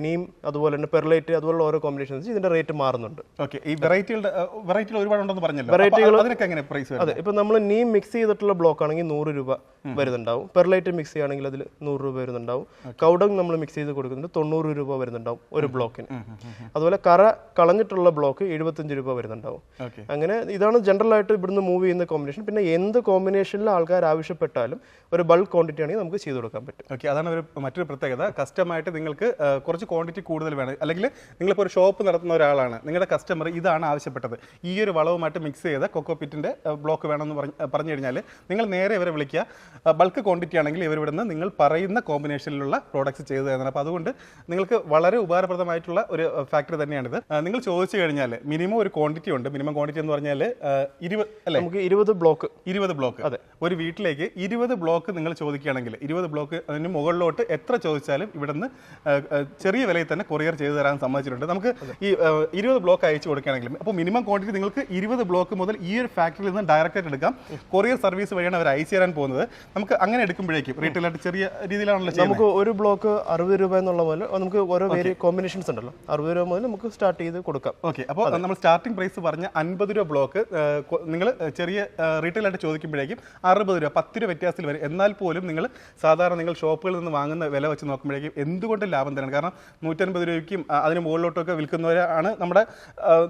നീം അതുപോലെ തന്നെ പെർലൈറ്റ് അതുപോലുള്ള ഓരോ കോമ്പിനേഷൻ അനുസരിച്ച് ഇതിന്റെ റേറ്റ് മാറുന്നുണ്ട്. ഓക്കെ, ഈ വെറൈറ്റികൾ ഒരുപാടുണ്ടെന്ന് പറഞ്ഞല്ലോ. വെറൈറ്റികൾ അതിനൊക്കെ എങ്ങനെ പ്രൈസ്? അതെ, ഇപ്പൊ നമ്മൾ നീം മിക്സ് ചെയ്തിട്ടുള്ള ബ്ലോക്ക് ആണെങ്കിൽ 100 രൂപ വരുന്നുണ്ടാവും. പെർലൈറ്റ് മിക്സ് ചെയ്യുകയാണെങ്കിൽ അതിൽ 100 രൂപ വരുന്നുണ്ടാവും. കൗഡങ് നമ്മൾ മിക്സ് ചെയ്ത് കൊടുക്കുന്നുണ്ട് 90 രൂപ വരുന്നുണ്ടാവും ഒരു ബ്ലോക്കിന്. അതുപോലെ കറ കളഞ്ഞിട്ടുള്ള ബ്ലോക്ക് 75 രൂപ വരുന്നുണ്ടാവും. അങ്ങനെ ഇതാണ് ജനറൽ ആയിട്ട് ഇവിടുന്ന് മൂവ് ചെയ്യുന്ന കോമ്പിനേഷൻ. പിന്നെ എന്ത് കോമ്പിനേഷനിൽ ആൾക്കാർ ആവശ്യപ്പെട്ടാലും ഒരു ബൾക്ക് ക്വാണ്ടിറ്റി ആണെങ്കിൽ നമുക്ക് ചെയ്ത് കൊടുക്കാൻ പറ്റും. ഓക്കെ, അതാണ് മറ്റൊരു പ്രത്യേകത. കസ്റ്റമായിട്ട് നിങ്ങൾക്ക് കുറച്ച് ക്വാണ്ടിറ്റി കൂടുതൽ വേണം, അല്ലെങ്കിൽ നിങ്ങളിപ്പോൾ ഒരു ഷോപ്പ് നടത്തുന്ന ഒരാളാണ്, നിങ്ങളുടെ കസ്റ്റമർ ഇതാണ് ആവശ്യപ്പെട്ടത്, ഈ ഒരു വളവുമായിട്ട് മിക്സ് ചെയ്ത കൊക്കോപിറ്റിൻ്റെ ബ്ലോക്ക് വേണമെന്ന് പറഞ്ഞു കഴിഞ്ഞാൽ നിങ്ങൾ നേരെ ഇവരെ വിളിക്കുക. ബൾക്ക് ക്വാണ്ടിറ്റി ആണെങ്കിൽ ഇവർ ഇവിടുന്ന് നിങ്ങൾ പറയുന്ന കോമ്പിനേഷനിലുള്ള പ്രോഡക്റ്റ്സ് ചെയ്തു തരുന്നത്. അപ്പോൾ അതുകൊണ്ട് നിങ്ങൾക്ക് വളരെ ഉപകാരപ്രദമായിട്ടുള്ള ഒരു ഫാക്ടറി തന്നെയാണിത്. നിങ്ങൾ ചോദിച്ചു കഴിഞ്ഞാൽ മിനിമം ഒരു ക്വാണ്ടിറ്റി ഉണ്ട്. മിനിമം ക്വാണ്ടിറ്റി എന്ന് പറഞ്ഞാൽ 20 അല്ലേ, നമുക്ക് 20 ബ്ലോക്ക്. അതെ, ഒരു വീട്ടിലേക്ക് 20 ബ്ലോക്ക് നിങ്ങൾ ചോദിക്കുകയാണെങ്കിൽ 20 ബ്ലോക്ക് അതിന് മുകളിലോട്ട് എത്ര ചോദിച്ചാലും ഇവിടുന്ന് ചെറിയ വിലയിൽ തന്നെ കൊറിയർ ചെയ്തു തരാൻ സമ്മതിച്ചിട്ടുണ്ട്. നമുക്ക് ഈ 20 ബ്ലോക്ക് അയച്ചു കൊടുക്കുകയാണെങ്കിലും അപ്പോൾ മിനിമം ക്വാണ്ടിറ്റി നിങ്ങൾക്ക് 20 ബ്ലോക്ക് മുതൽ ഈ ഒരു ഫാക്ടറിയിൽ നിന്ന് ഡയറക്റ്റ് എടുക്കാം. കൊറിയർ സർവീസ് വഴിയാണ് അവർ അയച്ചു തരാൻ പോകുന്നത്. നമുക്ക് അങ്ങനെ എടുക്കുമ്പോഴേക്കും റീറ്റെയിലായിട്ട് ചെറിയ രീതിയിലാണല്ലോ നമുക്ക് ഒരു ബ്ലോക്ക് 60 രൂപ എന്നുള്ള പോലെ നമുക്ക് ഓരോ വേരി കോമ്പിനേഷൻസ് ഉണ്ടല്ലോ, 60 രൂപ മുതൽ നമുക്ക് സ്റ്റാർട്ട് ചെയ്ത് കൊടുക്കാം. ഓക്കെ, അപ്പോൾ നമ്മൾ സ്റ്റാർട്ടിംഗ് പ്രൈസ് പറഞ്ഞ 50 രൂപ ബ്ലോക്ക് നിങ്ങൾ ചെറിയ റീറ്റെയിലായിട്ട് ചോദിക്കുമ്പോഴേക്കും 60 രൂപ 10 രൂപ വ്യത്യാസത്തിൽ വരും. എന്നാൽ പോലും നിങ്ങൾ സാധാരണ നിങ്ങൾ ഷോപ്പുകളിൽ നിന്ന് വാങ്ങുന്ന വില വെച്ച് നോക്കുമ്പോഴേക്കും എന്തുകൊണ്ട് ലാഭം തരാണ്. കാരണം 150 രൂപയ്ക്കും അതിന് മുകളിലോട്ടൊക്കെ വിൽക്കുന്നവരാണ് നമ്മുടെ.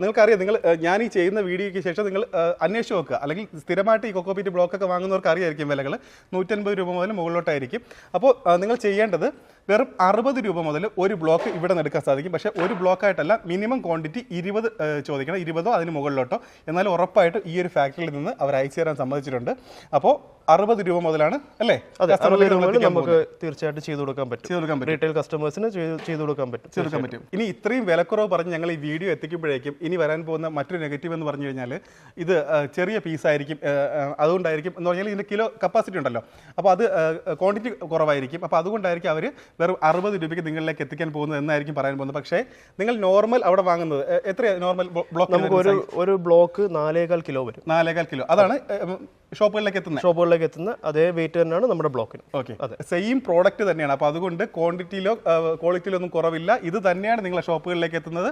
നിങ്ങൾക്കറിയാം, ഞാൻ ഈ ചെയ്യുന്ന വീഡിയോയ്ക്ക് ശേഷം നിങ്ങൾ അന്വേഷിച്ച് നോക്കുക, അല്ലെങ്കിൽ സ്ഥിരമായിട്ട് ഈ കൊക്കോപിറ്റ് ബ്ലോക്കൊക്കെ വാങ്ങുന്നവർക്ക് അറിയായിരിക്കും വിലകൾ 150 രൂപ മുതൽ മുകളിലോട്ടായിരിക്കും. അപ്പോൾ നിങ്ങൾ ചെയ്യേണ്ടത് വെറും 60 രൂപ മുതൽ ഒരു ബ്ലോക്ക് ഇവിടെ നിന്ന് എടുക്കാൻ സാധിക്കും. പക്ഷേ ഒരു ബ്ലോക്കായിട്ടല്ല, മിനിമം ക്വാണ്ടിറ്റി 20 ചോദിക്കണം, 20ഓ അതിന് മുകളിലോട്ടോ. എന്നാലും ഉറപ്പായിട്ട് ഈ ഒരു ഫാക്ടറിയിൽ നിന്ന് അവർ അയച്ചു തരാൻ സമ്മതിച്ചിട്ടുണ്ട്. അപ്പോൾ 60 രൂപ മുതലാണ് അല്ലേ? അതെ, 60 രൂപ മുതൽ നമുക്ക് തീർച്ചയായിട്ടും ചെയ്തു കൊടുക്കാൻ പറ്റും. റീറ്റെയിൽ കസ്റ്റമേഴ്സിന് ചെയ്തു കൊടുക്കാൻ പറ്റും. ഇനി ഇത്രയും വിലക്കുറവ് പറഞ്ഞ് ഞങ്ങൾ ഈ വീഡിയോ എത്തിക്കുമ്പോഴേക്കും ഇനി വരാൻ പോകുന്ന മറ്റൊരു നെഗറ്റീവ് എന്ന് പറഞ്ഞു കഴിഞ്ഞാൽ ഇത് ചെറിയ പീസായിരിക്കും. അതുകൊണ്ടായിരിക്കും എന്ന് പറഞ്ഞാൽ ഇതിൻ്റെ കിലോ കപ്പാസിറ്റി ഉണ്ടല്ലോ, അപ്പോൾ അത് ക്വാണ്ടിറ്റി കുറവായിരിക്കും. അപ്പോൾ അതുകൊണ്ടായിരിക്കും അവർ വെറും 60 രൂപയ്ക്ക് നിങ്ങളിലേക്ക് എത്തിക്കാൻ പോകുന്നത് എന്നായിരിക്കും പറയാൻ പോകുന്നത്. പക്ഷേ നിങ്ങൾ നോർമൽ അവിടെ വാങ്ങുന്നത് എത്രയാണ്? നോർമൽ ബ്ലോക്ക് നമുക്ക് ഒരു ബ്ലോക്ക് 4.25 കിലോ വരും. 4.25 കിലോ. അതാണ് ഷോപ്പുകളിലേക്ക് എത്തുന്ന അതേ വെയിറ്റ് തന്നെയാണ് നമ്മുടെ ബ്ലോക്കിന്. ഓക്കെ, സെയിം പ്രോഡക്റ്റ് തന്നെയാണ്. അപ്പോൾ അതുകൊണ്ട് ക്വാണ്ടിറ്റിയിലോ ക്വാളിറ്റിയിലോ ഒന്നും കുറവില്ല. ഇത് തന്നെയാണ് നിങ്ങളെ ഷോപ്പുകളിലേക്ക് എത്തുന്നത്.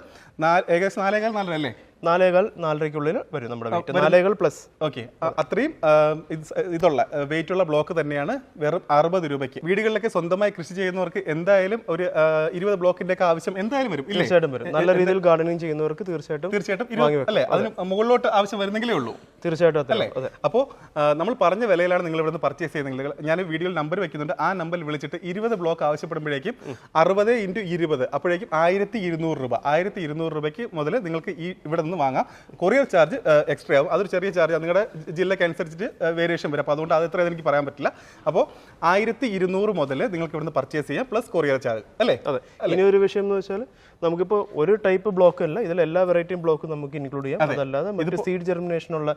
ഏകദേശം 4.25 അല്ലേ? 4.25-4.5-ക്കുള്ളിൽ വരും നമ്മുടെ വെയിറ്റ്. 4.5+. ഓക്കെ, അത്രയും ഇതുള്ള വെയിറ്റ് ഉള്ള ബ്ലോക്ക് തന്നെയാണ് വെറും 60 രൂപയ്ക്ക്. വീടുകളിലൊക്കെ സ്വന്തമായി കൃഷി ചെയ്യുന്നവർക്ക് എന്തായാലും ഒരു 20 ബ്ലോക്കിന്റെ ഒക്കെ ആവശ്യം എന്തായാലും വരും. തീർച്ചയായിട്ടും വരും. നല്ല രീതിയിൽ ഗാർഡനിങ് ചെയ്യുന്നവർക്ക് തീർച്ചയായിട്ടും അല്ലേ? അതിന് മുകളിലോട്ട് ആവശ്യം വരുന്നെങ്കിലേ ഉള്ളൂ. തീർച്ചയായിട്ടും അല്ലേ? അപ്പോൾ നമ്മൾ പറഞ്ഞ വിലയിലാണ് നിങ്ങൾ ഇവിടുന്ന് പർച്ചേസ് ചെയ്യുന്നത്. ഞാൻ വീഡിയോയിൽ നമ്പർ വെക്കുന്നുണ്ട്. ആ നമ്പറിൽ വിളിച്ചിട്ട് 20 ബ്ലോക്ക് ആവശ്യപ്പെടുമ്പോഴേക്കും 60 × 20 അപ്പോഴേക്കും 1200 രൂപ. 1200 രൂപയ്ക്ക് മുതൽ നിങ്ങൾക്ക് ഈ ഇവിടെ നിന്ന് വാങ്ങാം. കൊറിയർ ചാർജ് എക്സ്ട്രാ ആവും. അതൊരു ചെറിയ ചാർജ്, നിങ്ങളുടെ ജില്ലയ്ക്ക് അനുസരിച്ചിട്ട് വേരിയേഷൻ വരും. അപ്പോൾ അതുകൊണ്ട് അത് എത്രയെന്ന് എനിക്ക് പറയാൻ പറ്റില്ല. അപ്പോൾ 1200 മുതൽ നിങ്ങൾക്ക് ഇവിടുന്ന് പർച്ചേസ് ചെയ്യാം, പ്ലസ് കൊറിയർ ചാർജ്. അല്ലേ? അതെ. ഇനി ഒരു വിഷയം എന്ന് വെച്ചാൽ നമുക്കിപ്പോൾ ഒരു ടൈപ്പ് ബ്ലോക്ക് അല്ല, ഇതിൽ എല്ലാ വെറൈറ്റിയും ബ്ലോക്ക് നമുക്ക് ഇൻക്ലൂഡ് ചെയ്യാം. അതല്ലാതെ നമുക്ക് സീഡ് ജെർമിനേഷൻ ഉള്ള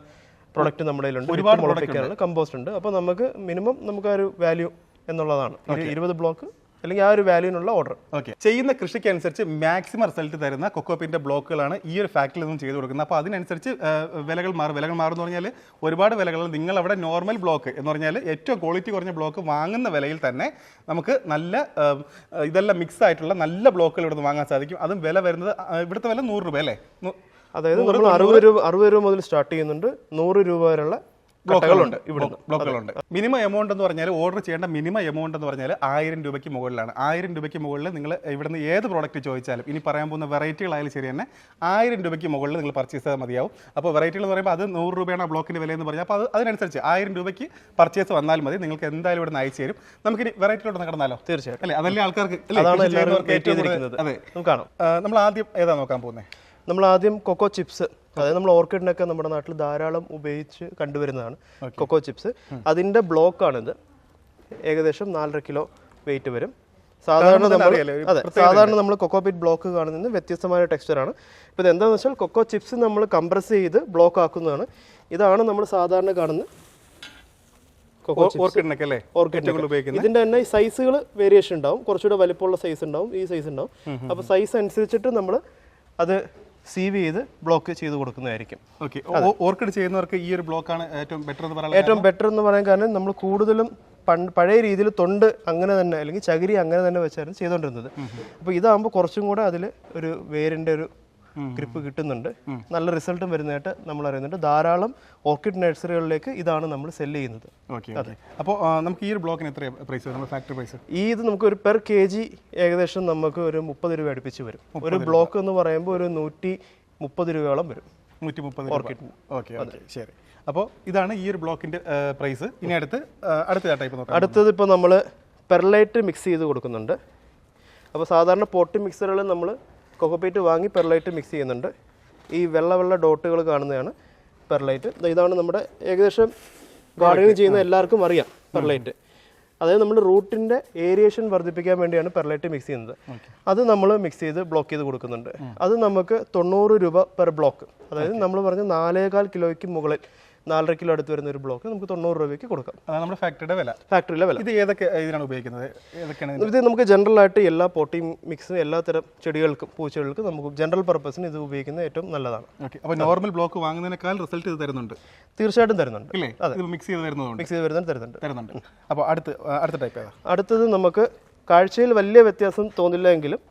പ്രൊഡക്റ്റ് നമ്മുടെ കയ്യിലുണ്ട്. ഒരുപാട് മുളപ്പിക്കാനുള്ള കമ്പോസ്റ്റ് ഉണ്ട്. അപ്പോൾ നമുക്ക് മിനിമം നമുക്ക് ആ ഒരു വാല്യൂ എന്നുള്ളതാണ് 20 ബ്ലോക്ക് അല്ലെങ്കിൽ ആ ഒരു വാല്യൂനുള്ള ഓർഡർ. ഓക്കെ, ചെയ്യുന്ന കൃഷിക്ക് അനുസരിച്ച് മാക്സിമം റിസൾട്ട് തരുന്ന കൊക്കോപിറ്റിന്റെ ബ്ലോക്കുകളാണ് ഈ ഒരു ഫാക്ടറിയിൽ നിന്നും ചെയ്തു കൊടുക്കുന്നത്. അപ്പോൾ അതിനനുസരിച്ച് വിലകൾ മാറുമെന്ന് പറഞ്ഞാൽ ഒരുപാട് വിലകൾ നിങ്ങൾ അവിടെ നോർമൽ ബ്ലോക്ക് എന്ന് പറഞ്ഞാൽ ഏറ്റവും ക്വാളിറ്റി കുറഞ്ഞ ബ്ലോക്ക് വാങ്ങുന്ന വിലയിൽ തന്നെ നമുക്ക് നല്ല ഇതെല്ലാം മിക്സ് ആയിട്ടുള്ള നല്ല ബ്ലോക്കുകൾ ഇവിടെ നിന്ന് വാങ്ങാൻ സാധിക്കും. അതും വില വരുന്നത് ഇവിടുത്തെ വില 100 രൂപ അല്ലേ? അതായത് നമ്മൾ 60 രൂപ മുതൽ സ്റ്റാർട്ട് ചെയ്യുന്നുണ്ട്. 100 രൂപ വരെയുള്ള ബ്ലോക്കുകളുണ്ട്. മിനിമം എമൗണ്ട് എന്ന് പറഞ്ഞാൽ ഓർഡർ ചെയ്യേണ്ട മിനിമം എമൗണ്ട് എന്ന് പറഞ്ഞാൽ 1000 രൂപയ്ക്ക് മുകളിലാണ്. 1000 രൂപയ്ക്ക് മുകളിൽ നിങ്ങൾ ഇവിടുന്ന് ഏത് പ്രോഡക്റ്റ് ചോദിച്ചാലും, ഇനി പറയാൻ പോകുന്ന വെറൈറ്റികളായാലും ശരി തന്നെ 1000 രൂപയ്ക്ക് മുകളിൽ നിങ്ങൾ പർച്ചേസ് ചെയ്താൽ മതിയാവും. അപ്പോൾ വെറൈറ്റികൾ എന്ന് പറയുമ്പോൾ അത് 100 രൂപയാണ് ബ്ലോക്കിൻ്റെ വില എന്ന് പറഞ്ഞാൽ, അപ്പോൾ അതിനനുസരിച്ച് 1000 രൂപയ്ക്ക് പർച്ചേസ് വന്നാൽ മതി. നിങ്ങൾക്ക് എന്തായാലും ഇവിടെ നിന്ന് അയച്ചു തരും. നമുക്കിനി വെറൈറ്റിയിലോട്ട് നടന്നാലോ? തീർച്ചയായിട്ടും അല്ലേ? അതല്ലേ ആൾക്കാർക്ക്. അതെ, കാണാം. നമ്മൾ ആദ്യം ഏതാ നോക്കാൻ പോകുന്നത്? നമ്മൾ ആദ്യം കൊക്കോ ചിപ്സ്, അതായത് നമ്മൾ ഓർക്കിഡിനൊക്കെ നമ്മുടെ നാട്ടിൽ ധാരാളം ഉപയോഗിച്ച് കണ്ടുവരുന്നതാണ് കൊക്കോ ചിപ്സ്. അതിൻ്റെ ബ്ലോക്കാണിത്. ഏകദേശം 4.5 കിലോ വെയിറ്റ് വരും. സാധാരണ നമ്മൾ കൊക്കോപിറ്റ് ബ്ലോക്ക് കാണുന്നത് വ്യത്യസ്തമായ ടെക്സ്ചറാണ്. ഇപ്പോൾ ഇത് എന്താണെന്ന് വെച്ചാൽ കൊക്കോ ചിപ്സ് നമ്മൾ കംപ്രസ് ചെയ്ത് ബ്ലോക്ക് ആക്കുന്നതാണ്. ഇതാണ് നമ്മൾ സാധാരണ കാണുന്ന ഇതിന്റെ തന്നെ സൈസുകൾ വേരിയേഷൻ ഉണ്ടാവും. കുറച്ചുകൂടെ വലിപ്പമുള്ള സൈസ് ഉണ്ടാവും, ഈ സൈസ് ഉണ്ടാവും. അപ്പോൾ സൈസ് അനുസരിച്ചിട്ട് നമ്മൾ അത് സീവ് ചെയ്ത് ബ്ലോക്ക് ചെയ്ത് കൊടുക്കുന്നതായിരിക്കും. ഓക്കെ, ഓർക്കിഡ് ചെയ്യുന്നവർക്ക് ഈ ഒരു ബ്ലോക്കാണ് ഏറ്റവും ബെറ്റർ എന്ന് പറയാൻ കാരണം നമ്മൾ കൂടുതലും പഴയ രീതിയിൽ തൊണ്ട് അങ്ങനെ തന്നെ അല്ലെങ്കിൽ ചകിരി അങ്ങനെ തന്നെ വെച്ചായിരുന്നു ചെയ്തുകൊണ്ടിരുന്നത്. അപ്പോൾ ഇതാകുമ്പോൾ കുറച്ചും കൂടെ അതിൽ ഒരു വേരിൻ്റെ ഒരു ഗ്രിപ്പ് കിട്ടുന്നുണ്ട്. നല്ല റിസൾട്ടും വരുന്നതായിട്ട് നമ്മൾ അറിയുന്നുണ്ട്. ധാരാളം ഓർക്കിഡ് നഴ്സറികളിലേക്ക് ഇതാണ് നമ്മൾ സെല് ചെയ്യുന്നത്. അപ്പോൾ നമുക്ക് ഈ ഒരു ബ്ലോക്കിന് എത്ര പ്രൈസ് വരും? ഫാക്ടറി പ്രൈസ് ഇത് നമുക്ക് ഒരു പെർ kg ഏകദേശം നമുക്ക് ഒരു 30 രൂപ അടുപ്പിച്ച് വരും. ഒരു ബ്ലോക്ക് എന്ന് പറയുമ്പോൾ ഒരു 130 രൂപയോളം വരും. 130 ഓർക്കിഡ്. ഓക്കെ, ശരി. അപ്പോൾ ഇതാണ് ഈ ഒരു ബ്ലോക്കിന്റെ പ്രൈസ്. ഇനി അടുത്ത ടൈപ്പ് നോക്കാം. അടുത്തത് ഇപ്പോൾ നമ്മൾ പെർലൈറ്റ് മിക്സ് ചെയ്ത് കൊടുക്കുന്നുണ്ട്. അപ്പോൾ സാധാരണ പോട്ട് മിക്സറുകൾ നമ്മൾ കൊക്കോപീറ്റ് വാങ്ങി പെർലൈറ്റ് മിക്സ് ചെയ്യുന്നുണ്ട്. ഈ വെള്ള ഡോട്ടുകൾ കാണുന്നതാണ് പെർലൈറ്റ്. ഇതാണ് നമ്മുടെ ഏകദേശം ഗാർഡനിങ് ചെയ്യുന്ന എല്ലാവർക്കും അറിയാം പെർലൈറ്റ്. അതായത് നമ്മൾ റൂട്ടിൻ്റെ ഏരിയേഷൻ വർദ്ധിപ്പിക്കാൻ വേണ്ടിയാണ് പെർലൈറ്റ് മിക്സ് ചെയ്യുന്നത്. അത് നമ്മൾ മിക്സ് ചെയ്ത് ബ്ലോക്ക് ചെയ്ത് കൊടുക്കുന്നുണ്ട്. അത് നമുക്ക് 90 രൂപ പെർ ബ്ലോക്ക്. അതായത് നമ്മൾ പറഞ്ഞ 4.25 കിലോയ്ക്ക് മുകളിൽ 4.5 കിലോ അടുത്ത് വരുന്ന ഒരു ബ്ലോക്ക് നമുക്ക് 90 രൂപയ്ക്ക് കൊടുക്കാം. അതാണ് നമ്മുടെ ഫാക്ടറിയിലെ വില. ഇത് ഏതൊക്കെ ഇതിനാണ് ഉപയോഗിക്കുന്നത്? ഇത് നമുക്ക് ജനറൽ ആയിട്ട് എല്ലാ പോട്ടിംഗ് മിക്സും എല്ലാ തരം ചെടികൾക്കും പൂച്ചെടികൾക്കും നമുക്ക് ജനറൽ പർപ്പസിന് ഇത് ഉപയോഗിക്കുന്നത് ഏറ്റവും നല്ലതാണ്. അപ്പോൾ നോർമൽ ബ്ലോക്ക് വാങ്ങുന്നതിനേക്കാൾ റിസൾട്ട് ഇത് തരുന്നുണ്ട്? തീർച്ചയായിട്ടും തരുന്നുണ്ട്. മിക്സ് ചെയ്ത് തരുന്നുണ്ട്. അപ്പോൾ അടുത്ത ടൈപ്പ് ഏതാ? അടുത്തത് നമുക്ക് കാഴ്ചയിൽ വലിയ വ്യത്യാസം തോന്നില്ല എങ്കിലും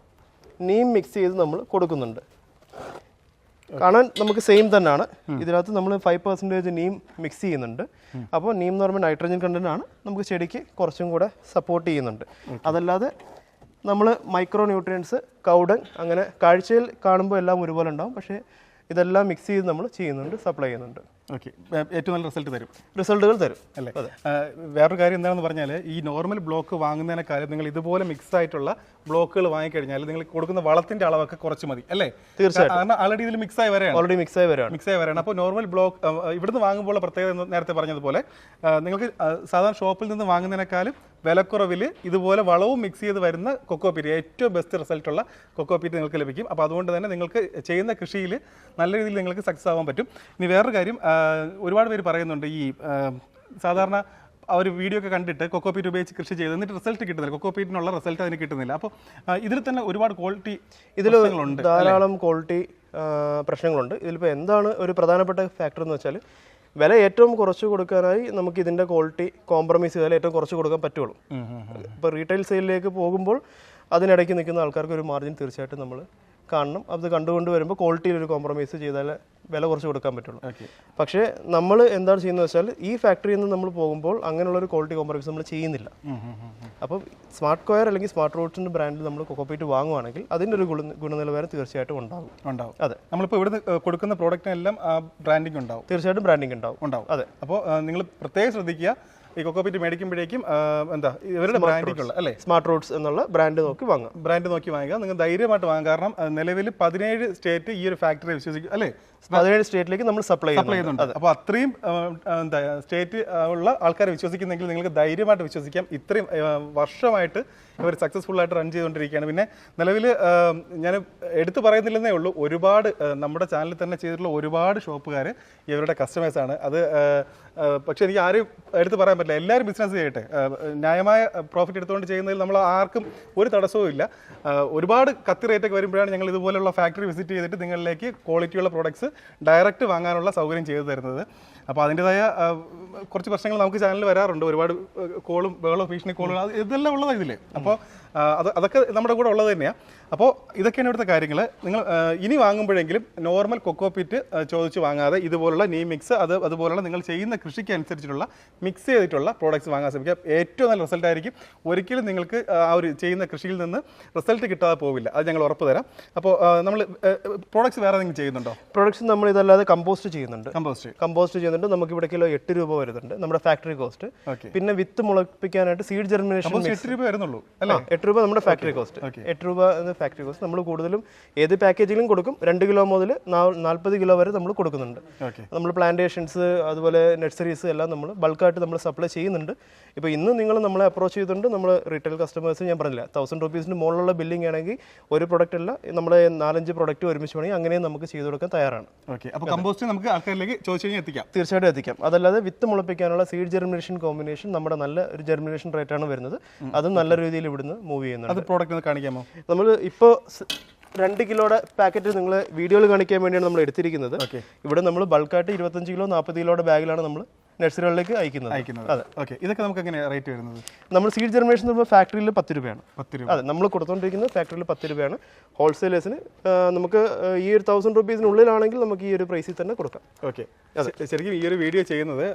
നീം മിക്സ് ചെയ്ത് നമ്മൾ കൊടുക്കുന്നുണ്ട്. കാണാൻ നമുക്ക് സെയിം തന്നെയാണ്. ഇതിനകത്ത് നമ്മൾ 5% നീം മിക്സ് ചെയ്യുന്നുണ്ട്. അപ്പോൾ നീം എന്ന് പറയുമ്പോൾ നൈട്രജൻ കണ്ടന്റ് ആണ്, നമുക്ക് ചെടിക്ക് കുറച്ചും കൂടെ സപ്പോർട്ട് ചെയ്യുന്നുണ്ട്. അതല്ലാതെ നമ്മൾ മൈക്രോ ന്യൂട്രിയൻസ്, കൗഡൻ അങ്ങനെ കാഴ്ചയിൽ കാണുമ്പോൾ എല്ലാം ഒരുപോലെ ഉണ്ടാവും. പക്ഷേ ഇതെല്ലാം മിക്സ് ചെയ്ത് നമ്മൾ ചെയ്യുന്നുണ്ട്, സപ്ലൈ ചെയ്യുന്നുണ്ട്. ഓക്കെ, ഏറ്റവും നല്ല റിസൾട്ട് തരും, റിസൾട്ടുകൾ തരും അല്ലേ? വേറൊരു കാര്യം എന്താണെന്ന് പറഞ്ഞാൽ ഈ നോർമൽ ബ്ലോക്ക് വാങ്ങുന്നതിനേക്കാളും നിങ്ങൾ ഇതുപോലെ മിക്സ് ആയിട്ടുള്ള ബ്ലോക്കുകൾ വാങ്ങിക്കഴിഞ്ഞാൽ നിങ്ങൾ കൊടുക്കുന്ന വളത്തിന്റെ അളവൊക്കെ കുറച്ച് മതി, അല്ലേ? തീർച്ചയായിട്ടും. കാരണം ആൾറെഡി ഇതിൽ മിക്സ് ആയി വരെയാണ്, ഓൾറെഡി മിക്സ് ആയി വരാണ്. അപ്പോൾ നോർമൽ ബ്ലോക്ക് ഇവിടുന്ന് വാങ്ങുമ്പോൾ പ്രത്യേകത നേരത്തെ പറഞ്ഞതുപോലെ നിങ്ങൾക്ക് സാധാരണ ഷോപ്പിൽ നിന്ന് വാങ്ങുന്നതിനേക്കാളും വിലക്കുറവിൽ ഇതുപോലെ വളവും മിക്സ് ചെയ്ത് വരുന്ന കൊക്കോപീറ്റ്, ഏറ്റവും ബെസ്റ്റ് റിസൾട്ടുള്ള കൊക്കോപീറ്റ് നിങ്ങൾക്ക് ലഭിക്കും. അപ്പോൾ അതുകൊണ്ട് തന്നെ നിങ്ങൾക്ക് ചെയ്യുന്ന കൃഷിയിൽ നല്ല രീതിയിൽ നിങ്ങൾക്ക് സക്സസ് ആവാൻ പറ്റും. ഇനി വേറൊരു കാര്യം, ഒരുപാട് പേര് പറയുന്നുണ്ട് ഈ സാധാരണ ആ ഒരു വീഡിയോ ഒക്കെ കണ്ടിട്ട് കൊക്കോപീറ്റ് ഉപയോഗിച്ച് കൃഷി ചെയ്ത് എന്നിട്ട് റിസൾട്ട് കിട്ടുന്നില്ല, കൊക്കോപീറ്റിനുള്ള റിസൾട്ട് അതിന് കിട്ടുന്നില്ല. അപ്പോൾ ഇതിൽ തന്നെ ഒരുപാട് ക്വാളിറ്റി ഇതിലുണ്ട്, ധാരാളം ക്വാളിറ്റി പ്രശ്നങ്ങളുണ്ട്. ഇതിലിപ്പോൾ എന്താണ് ഒരു പ്രധാനപ്പെട്ട ഫാക്ടർ എന്ന് വെച്ചാൽ വില ഏറ്റവും കുറച്ച് കൊടുക്കാനായി നമുക്ക് ഇതിൻ്റെ ക്വാളിറ്റി കോംപ്രമൈസ് ചെയ്താൽ ഏറ്റവും കുറച്ച് കൊടുക്കാൻ പറ്റുള്ളൂ. ഇപ്പോൾ റീറ്റെയിൽ സെയിലിലേക്ക് പോകുമ്പോൾ അതിനിടയ്ക്ക് നിൽക്കുന്ന ആൾക്കാർക്ക് ഒരു മാർജിൻ തീർച്ചയായിട്ടും നമ്മൾ കാണണം. അത് കണ്ടുകൊണ്ട് വരുമ്പോൾ ക്വാളിറ്റിയിൽ ഒരു കോംപ്രമൈസ് ചെയ്താൽ വില കുറച്ച് കൊടുക്കാൻ പറ്റുള്ളൂ. പക്ഷേ നമ്മൾ എന്താണ് ചെയ്യുന്നത് വെച്ചാൽ ഈ ഫാക്ടറിയിൽ നിന്ന് നമ്മൾ പോകുമ്പോൾ അങ്ങനെയുള്ളൊരു ക്വാളിറ്റി കോംപ്രമൈസ് നമ്മൾ ചെയ്യുന്നില്ല. അപ്പം സ്മാർട്ട് കോയർ അല്ലെങ്കിൽ സ്മാർട്ട് റൂട്ട്സിൻ്റെ ബ്രാൻഡിൽ നമ്മൾ കൊക്കോപീറ്റ് വാങ്ങുവാണെങ്കിൽ അതിൻ്റെ ഒരു ഗുണനിലവാരം തീർച്ചയായിട്ടും ഉണ്ടാവും. അതെ, നമ്മളിപ്പോൾ ഇവിടുന്ന് കൊടുക്കുന്ന പ്രോഡക്റ്റിനെല്ലാം ബ്രാൻഡിങ് ഉണ്ടാവും, തീർച്ചയായിട്ടും ബ്രാൻഡിങ് ഉണ്ടാവും. അതെ, അപ്പോൾ നിങ്ങൾ പ്രത്യേകം ശ്രദ്ധിക്കുക, ഈ കൊക്കോപീറ്റ് മേടിക്കുമ്പോഴേക്കും എന്താ ഇവരുടെ ബ്രാൻഡിംഗ് ഉള്ള, അല്ലേ, സ്മാർട്ട് റൂട്ട്സ് എന്നുള്ള ബ്രാൻഡ് നോക്കി വാങ്ങുക. നിങ്ങൾ ധൈര്യമായിട്ട് വാങ്ങാം. കാരണം നിലവിൽ 17 സ്റ്റേറ്റ് ഈ ഒരു ഫാക്ടറി വിശ്വസിക്കും, അല്ലേ? 17 സ്റ്റേറ്റിലേക്ക് നമ്മൾ സപ്ലൈ ചെയ്യുന്നുണ്ട്. അപ്പോൾ അത്രയും എന്താ സ്റ്റേറ്റ് ഉള്ള ആൾക്കാരെ വിശ്വസിക്കുന്നെങ്കിൽ നിങ്ങൾക്ക് ധൈര്യമായിട്ട് വിശ്വസിക്കാം. ഇത്രയും വർഷമായിട്ട് ഇവർ സക്സസ്ഫുൾ ആയിട്ട് റൺ ചെയ്തുകൊണ്ടിരിക്കുകയാണ്. പിന്നെ നിലവിൽ ഞാൻ എടുത്തു പറയുന്നില്ലെന്നേ ഉള്ളൂ, ഒരുപാട് നമ്മുടെ ചാനലിൽ തന്നെ ചെയ്തിട്ടുള്ള ഒരുപാട് ഷോപ്പുകാർ ഇവരുടെ കസ്റ്റമേഴ്സാണ്. അത് പക്ഷേ എനിക്ക് ആരും എടുത്ത് പറയാൻ പറ്റില്ല, എല്ലാവരും ബിസിനസ് ചെയ്യട്ടെ, ന്യായമായ പ്രോഫിറ്റ് എടുത്തുകൊണ്ട് ചെയ്യുന്നതിൽ നമ്മൾ ആർക്കും ഒരു തടസ്സവും ഇല്ല. ഒരുപാട് കത്തി റേറ്റൊക്കെ വരുമ്പോഴാണ് ഞങ്ങൾ ഇതുപോലുള്ള ഫാക്ടറി വിസിറ്റ് ചെയ്തിട്ട് നിങ്ങളിലേക്ക് ക്വാളിറ്റിയുള്ള പ്രോഡക്ട്സ് ഡയറക്റ്റ് വാങ്ങാനുള്ള സൗകര്യം ചെയ്തു തരുന്നത്. അപ്പോൾ അതിൻ്റെതായ കുറച്ച് പ്രശ്നങ്ങൾ നമുക്ക് ചാനലിൽ വരാറുണ്ട്, ഒരുപാട് കോളും ബഹളവും ഭീഷണി കോളുകൾ ഇതെല്ലാം ഉള്ളതാണ് ഇതിൽ. അപ്പോൾ അതൊക്കെ നമ്മുടെ കൂടെ ഉള്ളത് തന്നെയാണ്. അപ്പോൾ ഇതൊക്കെയാണ് ഇവിടുത്തെ കാര്യങ്ങൾ. നിങ്ങൾ ഇനി വാങ്ങുമ്പോഴെങ്കിലും നോർമൽ കൊക്കോപീറ്റ് ചോദിച്ച് വാങ്ങാതെ ഇതുപോലുള്ള നീ മിക്സ് അതുപോലുള്ള നിങ്ങൾ ചെയ്യുന്ന കൃഷിക്ക് അനുസരിച്ചിട്ടുള്ള മിക്സ് ചെയ്തിട്ടുള്ള പ്രോഡക്റ്റ്സ് വാങ്ങാൻ ശ്രമിക്കുക. ഏറ്റവും നല്ല റിസൾട്ട് ആയിരിക്കും. ഒരിക്കലും നിങ്ങൾക്ക് ആ ഒരു ചെയ്യുന്ന കൃഷിയിൽ നിന്ന് റിസൾട്ട് കിട്ടാതെ പോവില്ല, അത് ഞങ്ങൾ ഉറപ്പ് തരാം. അപ്പോൾ നമ്മൾ പ്രോഡക്റ്റ്സ് വേറെ എന്തെങ്കിലും ചെയ്യുന്നുണ്ടോ? പ്രോഡക്റ്റ്സ് നമ്മൾ ഇതല്ലാതെ കമ്പോസ്റ്റ് ചെയ്യുന്നുണ്ട്. നമുക്ക് ഇവിടെ കിലോ 8 രൂപ വരുന്നുണ്ട് നമ്മുടെ ഫാക്ടറി കോസ്റ്റ്. പിന്നെ വിത്ത് മുളപ്പിക്കാനായിട്ട് സീഡ് ജെർമിനേഷൻ 8 രൂപ വരുന്നുള്ളൂ, അല്ലേ? 8 രൂപ നമ്മുടെ ഫാക്ടറി കോസ്റ്റ്. 8 രൂപ ഫാക്ടറി കോസ്റ്റ്. നമ്മൾ കൂടുതലും ഏത് പാക്കേജിലും കൊടുക്കും. 2 കിലോ മുതൽ 40 കിലോ വരെ നമ്മൾ കൊടുക്കുന്നുണ്ട്. നമ്മൾ പ്ലാന്റേഷൻസ് അതുപോലെ നഴ്സറീസ് എല്ലാം നമ്മൾ ബൾക്കായിട്ട് നമ്മൾ സപ്ലൈ ചെയ്യുന്നുണ്ട്. ഇപ്പോൾ ഇന്ന് നിങ്ങൾ നമ്മളെ അപ്രോച്ച് ചെയ്തിട്ടുണ്ട്. നമ്മൾ റീറ്റെയിൽ കസ്റ്റമേഴ്സ് ഞാൻ പറഞ്ഞില്ല, 1000 രൂപീസിന് മുകളിലുള്ള ബില്ലിംഗ് ആണെങ്കിൽ ഒരു പ്രൊഡക്റ്റ് അല്ല, നമ്മളെ 4-5 പ്രൊഡക്റ്റ് ഒരുമിച്ച് വേണമെങ്കിൽ അങ്ങനെയും നമുക്ക് ചെയ്തു കൊടുക്കാൻ തയ്യാറാണ്. അപ്പോൾ കമ്പോസ്റ്റ് നമുക്ക് ആൾക്കാരിലേക്ക് ചോദിച്ചു കഴിഞ്ഞാൽ എത്തിക്കാം, തീർച്ചയായിട്ടും എത്തിക്കാം. അതല്ലാതെ വിത്ത് മുളപ്പിക്കാനുള്ള സീഡ് ജെർമിനേഷൻ കോമ്പിനേഷൻ നമ്മുടെ നല്ല ഒരു ജെർമിനേഷൻ റേറ്റ് ആണ് വരുന്നത്. അതും നല്ല രീതിയിൽ ഇവിടുന്ന് മൂവ് ചെയ്യുന്നുണ്ട്. അത് പ്രോഡക്റ്റ് ഒന്ന് കാണിക്കാമോ? നമ്മൾ ഇപ്പോൾ 2 കിലോയുടെ പാക്കറ്റ് നിങ്ങൾ വീഡിയോയിൽ കാണിക്കാൻ വേണ്ടിയാണ് നമ്മൾ എടുത്തിരിക്കുന്നത്. ഇവിടെ നമ്മൾ ബൾക്കായിട്ട് 25 കിലോ 40 കിലോയുടെ ബാഗിലാണ് നമ്മൾ നഴ്സറികളിലേക്ക് അയക്കുന്നത്. അതെ, ഓക്കെ. ഇതൊക്കെ നമുക്ക് എങ്ങനെയാണ് റേറ്റ് വരുന്നത്? നമ്മൾ സീഡ് ജെർമിനേഷൻ നമ്മൾ ഫാക്ടറിയിൽ 10 രൂപയാണ്. 10 രൂപ. അതെ, നമ്മൾ കൊടുത്തുകൊണ്ടിരിക്കുന്നത് ഫാക്ടറിയിൽ 10 രൂപയാണ്. ഹോൾസെയിലേഴ്സിന് നമുക്ക് ഈ ഒരു 1000 രൂപീസിനുള്ളിലാണെങ്കിൽ നമുക്ക് ഈ ഒരു പ്രൈസിൽ തന്നെ കൊടുക്കാം. ഓക്കെ. ശരിക്കും ഈ ഒരു വീഡിയോ ചെയ്യുന്നത്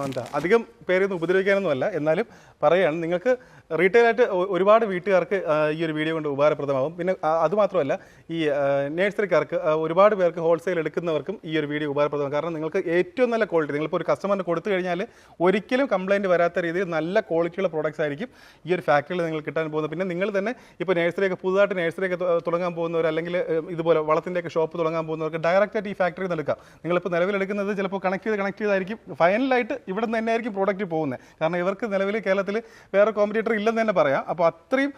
എന്താ അധികം പേരൊന്നും ഉപദ്രവിക്കാനൊന്നുമല്ല, എന്നാലും പറയുകയാണ്, നിങ്ങൾക്ക് റീറ്റെയിലായിട്ട് ഒരുപാട് വീട്ടുകാർക്ക് ഈ ഒരു വീഡിയോ കൊണ്ട് ഉപകാരപ്രദമാകും. പിന്നെ അതുമാത്രമല്ല ഈ നേഴ്സറിക്കാർക്ക് ഒരുപാട് പേർക്ക് ഹോൾസെയിൽ എടുക്കുന്നവർക്കും ഈ ഒരു വീഡിയോ ഉപകാരപ്രദമാകും. കാരണം നിങ്ങൾക്ക് ഏറ്റവും നല്ല ക്വാളിറ്റി, നിങ്ങളിപ്പോൾ ഒരു കസ്റ്റമറിന് കൊടുത്തു കഴിഞ്ഞാൽ ഒരിക്കലും കംപ്ലയിൻറ്റ് വരാത്ത രീതിയിൽ നല്ല ക്വാളിറ്റിയുള്ള പ്രോഡക്റ്റ്സ് ആയിരിക്കും ഈ ഒരു ഫാക്ടറിയിൽ നിങ്ങൾ കിട്ടാൻ പോകുന്നത്. പിന്നെ നിങ്ങൾ തന്നെ ഇപ്പോൾ നേഴ്സറിയൊക്കെ പുതുതായിട്ട് നേഴ്സറിയൊക്കെ തുടങ്ങാൻ പോകുന്നവർ, അല്ലെങ്കിൽ ഇതുപോലെ വളത്തിൻ്റെയൊക്കെ ഷോപ്പ് തുടങ്ങാൻ പോകുന്നവർക്ക് ഡയറക്റ്റായിട്ട് ഈ ഫാക്ടറിയിൽ നിന്ന് എടുക്കാം. നിങ്ങളിപ്പോൾ നിലവിലെടുക്കുന്നത് ചിലപ്പോൾ കണക്ട് ചെയ്തായിരിക്കും ഫൈനലായിട്ട് ഇവിടെ നിന്ന് തന്നെ ആയിരിക്കും പ്രോഡക്റ്റ് പോകുന്നത്. കാരണം ഇവർക്ക് നിലവിൽ കേരളത്തിൽ വേറെ കോമ്പറ്റീറ്റർ ഇല്ലെന്ന് തന്നെ പറയാം. അപ്പോൾ അത്രയും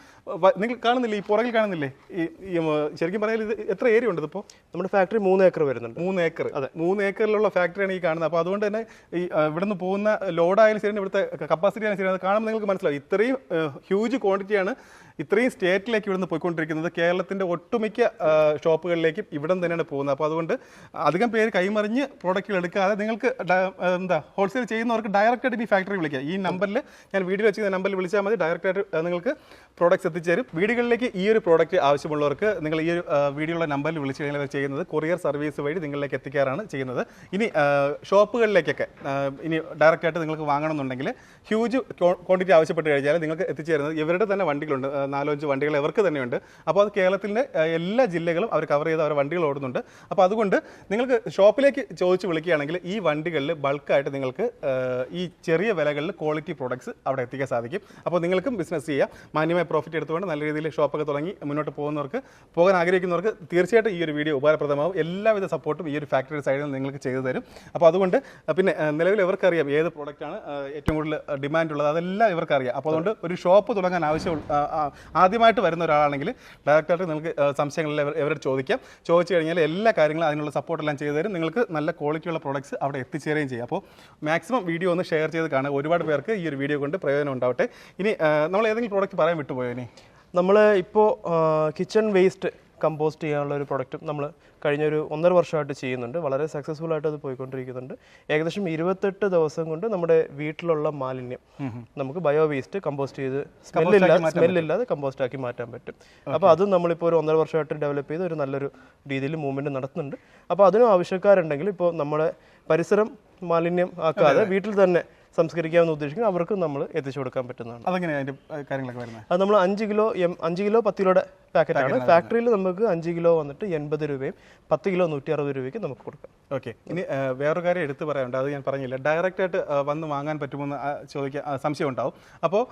നിങ്ങൾ കാണുന്നില്ലേ, ഈ പുറകിൽ കാണുന്നില്ലേ, ഈ ശരിക്കും പറഞ്ഞാൽ ഇത് എത്ര ഏരിയ ഉണ്ട്? ഇതിപ്പോൾ നമ്മുടെ ഫാക്ടറി 3 ഏക്കർ വരുന്നുണ്ട്. 3 ഏക്കർ. അതെ, 3 ഏക്കറിലുള്ള ഫാക്ടറിയാണ് ഈ കാണുന്നത്. അപ്പോൾ അതുകൊണ്ട് തന്നെ ഈ ഇവിടെ നിന്ന് പോകുന്ന ലോഡായാലും ശരി, ഇവിടുത്തെ കപ്പാസിറ്റി ആയാലും ശരി, അത് കാണുമ്പോൾ നിങ്ങൾക്ക് മനസ്സിലാവും ഇത്രയും ഹ്യൂജ് ക്വാണ്ടിറ്റിയാണ് ഇത്രയും സ്റ്റേറ്റിലേക്ക് ഇവിടുന്ന് പോയിക്കൊണ്ടിരിക്കുന്നത്. കേരളത്തിൻ്റെ ഒട്ടുമിക്ക ഷോപ്പുകളിലേക്കും ഇവിടെ തന്നെയാണ് പോകുന്നത്. അപ്പോൾ അതുകൊണ്ട് അധികം പേര് കൈമറിഞ്ഞ് പ്രോഡക്റ്റുകൾ എടുക്കാതെ നിങ്ങൾക്ക് എന്താ ഹോൾസെയിൽ ചെയ്യുന്നവർക്ക് ഡയറക്റ്റായിട്ട് ഈ ഫാക്ടറി വിളിക്കാം. ഈ നമ്പറിൽ ഞാൻ വീഡിയോ വെച്ചിരുന്ന നമ്പറിൽ വിളിച്ചാൽ മതി, ഡയറക്റ്റായിട്ട് നിങ്ങൾക്ക് പ്രോഡക്റ്റ്സ് എത്തിച്ചേരും. വീടുകളിലേക്ക് ഈ ഒരു പ്രോഡക്റ്റ് ആവശ്യമുള്ളവർക്ക് നിങ്ങൾ ഈ ഒരു വീഡിയോയുള്ള നമ്പറിൽ വിളിച്ച് കഴിഞ്ഞാൽ അവർ ചെയ്യുന്നത് കൊറിയർ സർവീസ് വഴി നിങ്ങളിലേക്ക് എത്തിക്കാറാണ് ചെയ്യുന്നത്. ഇനി ഷോപ്പുകളിലേക്കൊക്കെ ഇനി ഡയറക്റ്റായിട്ട് നിങ്ങൾക്ക് വാങ്ങണമെന്നുണ്ടെങ്കിൽ ഹ്യൂജ് ക്വാണ്ടിറ്റി ആവശ്യപ്പെട്ട് കഴിഞ്ഞാൽ നിങ്ങൾക്ക് എത്തിച്ചേരുന്നത് ഇവരുടെ തന്നെ വണ്ടികളുണ്ട്. 4-5 വണ്ടികൾ അവർക്ക് തന്നെയുണ്ട്. അപ്പോൾ അത് കേരളത്തിൻ്റെ എല്ലാ ജില്ലകളും അവർ കവർ ചെയ്ത് അവരുടെ വണ്ടികൾ ഓടുന്നുണ്ട്. അപ്പോൾ അതുകൊണ്ട് നിങ്ങൾക്ക് ഷോപ്പിലേക്ക് ചോദിച്ച് വിളിക്കുകയാണെങ്കിൽ ഈ വണ്ടികളിൽ ബൾക്കായിട്ട് നിങ്ങൾക്ക് ഈ ചെറിയ വിലകളിൽ ക്വാളിറ്റി പ്രോഡക്ട്സ് അവിടെ എത്തിക്കാൻ സാധിക്കും. അപ്പോൾ നിങ്ങൾക്കും ബിസിനസ് ചെയ്യാം. മാന്യമായ പ്രോഫിറ്റ് എടുത്തുകൊണ്ട് നല്ല രീതിയിൽ ഷോപ്പൊക്കെ തുടങ്ങി മുന്നോട്ട് പോകാൻ ആഗ്രഹിക്കുന്നവർക്ക് തീർച്ചയായിട്ടും ഈ ഒരു വീഡിയോ ഉപകാരപ്രദമാകും. എല്ലാവിധ സപ്പോർട്ടും ഈ ഒരു ഫാക്ടറി സൈഡിൽ നിങ്ങൾക്ക് ചെയ്തു തരും. അപ്പോൾ അതുകൊണ്ട് പിന്നെ നിലവിൽ ഇവർക്കറിയാം ഏത് പ്രോഡക്റ്റാണ് ഏറ്റവും കൂടുതൽ ഡിമാൻഡ് ഉള്ളത്, അതെല്ലാം ഇവർക്കറിയാം. അപ്പോൾ അതുകൊണ്ട് ഒരു ഷോപ്പ് തുടങ്ങാൻ ആദ്യമായിട്ട് വരുന്ന ഒരാളാണെങ്കിൽ ഡയറക്റ്റായിട്ട് നിങ്ങൾക്ക് സംശയങ്ങളിൽ ഇവരോട് ചോദിച്ചു കഴിഞ്ഞാൽ എല്ലാ കാര്യങ്ങളും അതിനുള്ള സപ്പോർട്ടെല്ലാം ചെയ്തു തരും. നിങ്ങൾക്ക് നല്ല ക്വാളിറ്റിയുള്ള പ്രോഡക്ട്സ് അവിടെ എത്തിച്ചേരുകയും ചെയ്യും. അപ്പോൾ മാക്സിമം വീഡിയോ ഒന്ന് ഷെയർ ചെയ്ത് കാണുക. ഒരുപാട് പേർക്ക് ഈ ഒരു വീഡിയോ കൊണ്ട് പ്രയോജനം ഉണ്ടാവട്ടെ. ഇനി നമ്മൾ ഏതെങ്കിലും പ്രോഡക്റ്റ് പറയാൻ വിട്ടുപോയോ? ഇനി നമ്മൾ ഇപ്പോൾ കിച്ചൺ വേസ്റ്റ് കമ്പോസ്റ്റ് ചെയ്യാനുള്ള ഒരു പ്രൊഡക്റ്റും നമ്മൾ കഴിഞ്ഞ ഒരു 1.5 വർഷമായിട്ട് ചെയ്യുന്നുണ്ട്. വളരെ സക്സസ്ഫുൾ ആയിട്ട് അത് പോയിക്കൊണ്ടിരിക്കുന്നുണ്ട്. ഏകദേശം 28 ദിവസം കൊണ്ട് നമ്മുടെ വീട്ടിലുള്ള മാലിന്യം നമുക്ക് ബയോ വേസ്റ്റ് കമ്പോസ്റ്റ് ചെയ്ത് സ്മെല്ലില്ലാതെ കമ്പോസ്റ്റ് ആക്കി മാറ്റാൻ പറ്റും. അപ്പോൾ അതും നമ്മളിപ്പോൾ ഒരു 1.5 വർഷമായിട്ട് ഡെവലപ്പ് ചെയ്ത് ഒരു നല്ലൊരു രീതിയിൽ മൂവ്മെൻറ്റ് നടത്തുന്നുണ്ട്. അപ്പോൾ അതിനും ആവശ്യക്കാരുണ്ടെങ്കിൽ ഇപ്പോൾ നമ്മുടെ പരിസരം മാലിന്യം ആക്കാതെ വീട്ടിൽ തന്നെ സംസ്കരിക്കാമെന്ന് ഉദ്ദേശിക്കുന്നത് അവർക്ക് നമ്മൾ എത്തിച്ചു കൊടുക്കാൻ പറ്റുന്നതാണ്. അതെങ്ങനെയാണ് അതിൻ്റെ കാര്യങ്ങളൊക്കെ വരുന്നത്? അത് നമ്മൾ 5 കിലോ 10 കിലോയുടെ പാക്കറ്റാണ്. ഫാക്ടറിയിൽ നമുക്ക് 5 കിലോ വന്നിട്ട് 80 രൂപയും 10 കിലോ 160 രൂപയ്ക്ക് നമുക്ക് കൊടുക്കാം. ഓക്കെ. ഇനി വേറൊരു കാര്യം എടുത്ത് പറയാനുണ്ട്, അത് ഞാൻ പറഞ്ഞില്ല. ഡയറക്റ്റായിട്ട് വന്ന് വാങ്ങാൻ പറ്റുമെന്ന് ചോദിക്കാൻ സംശയം ഉണ്ടാവും. അപ്പോൾ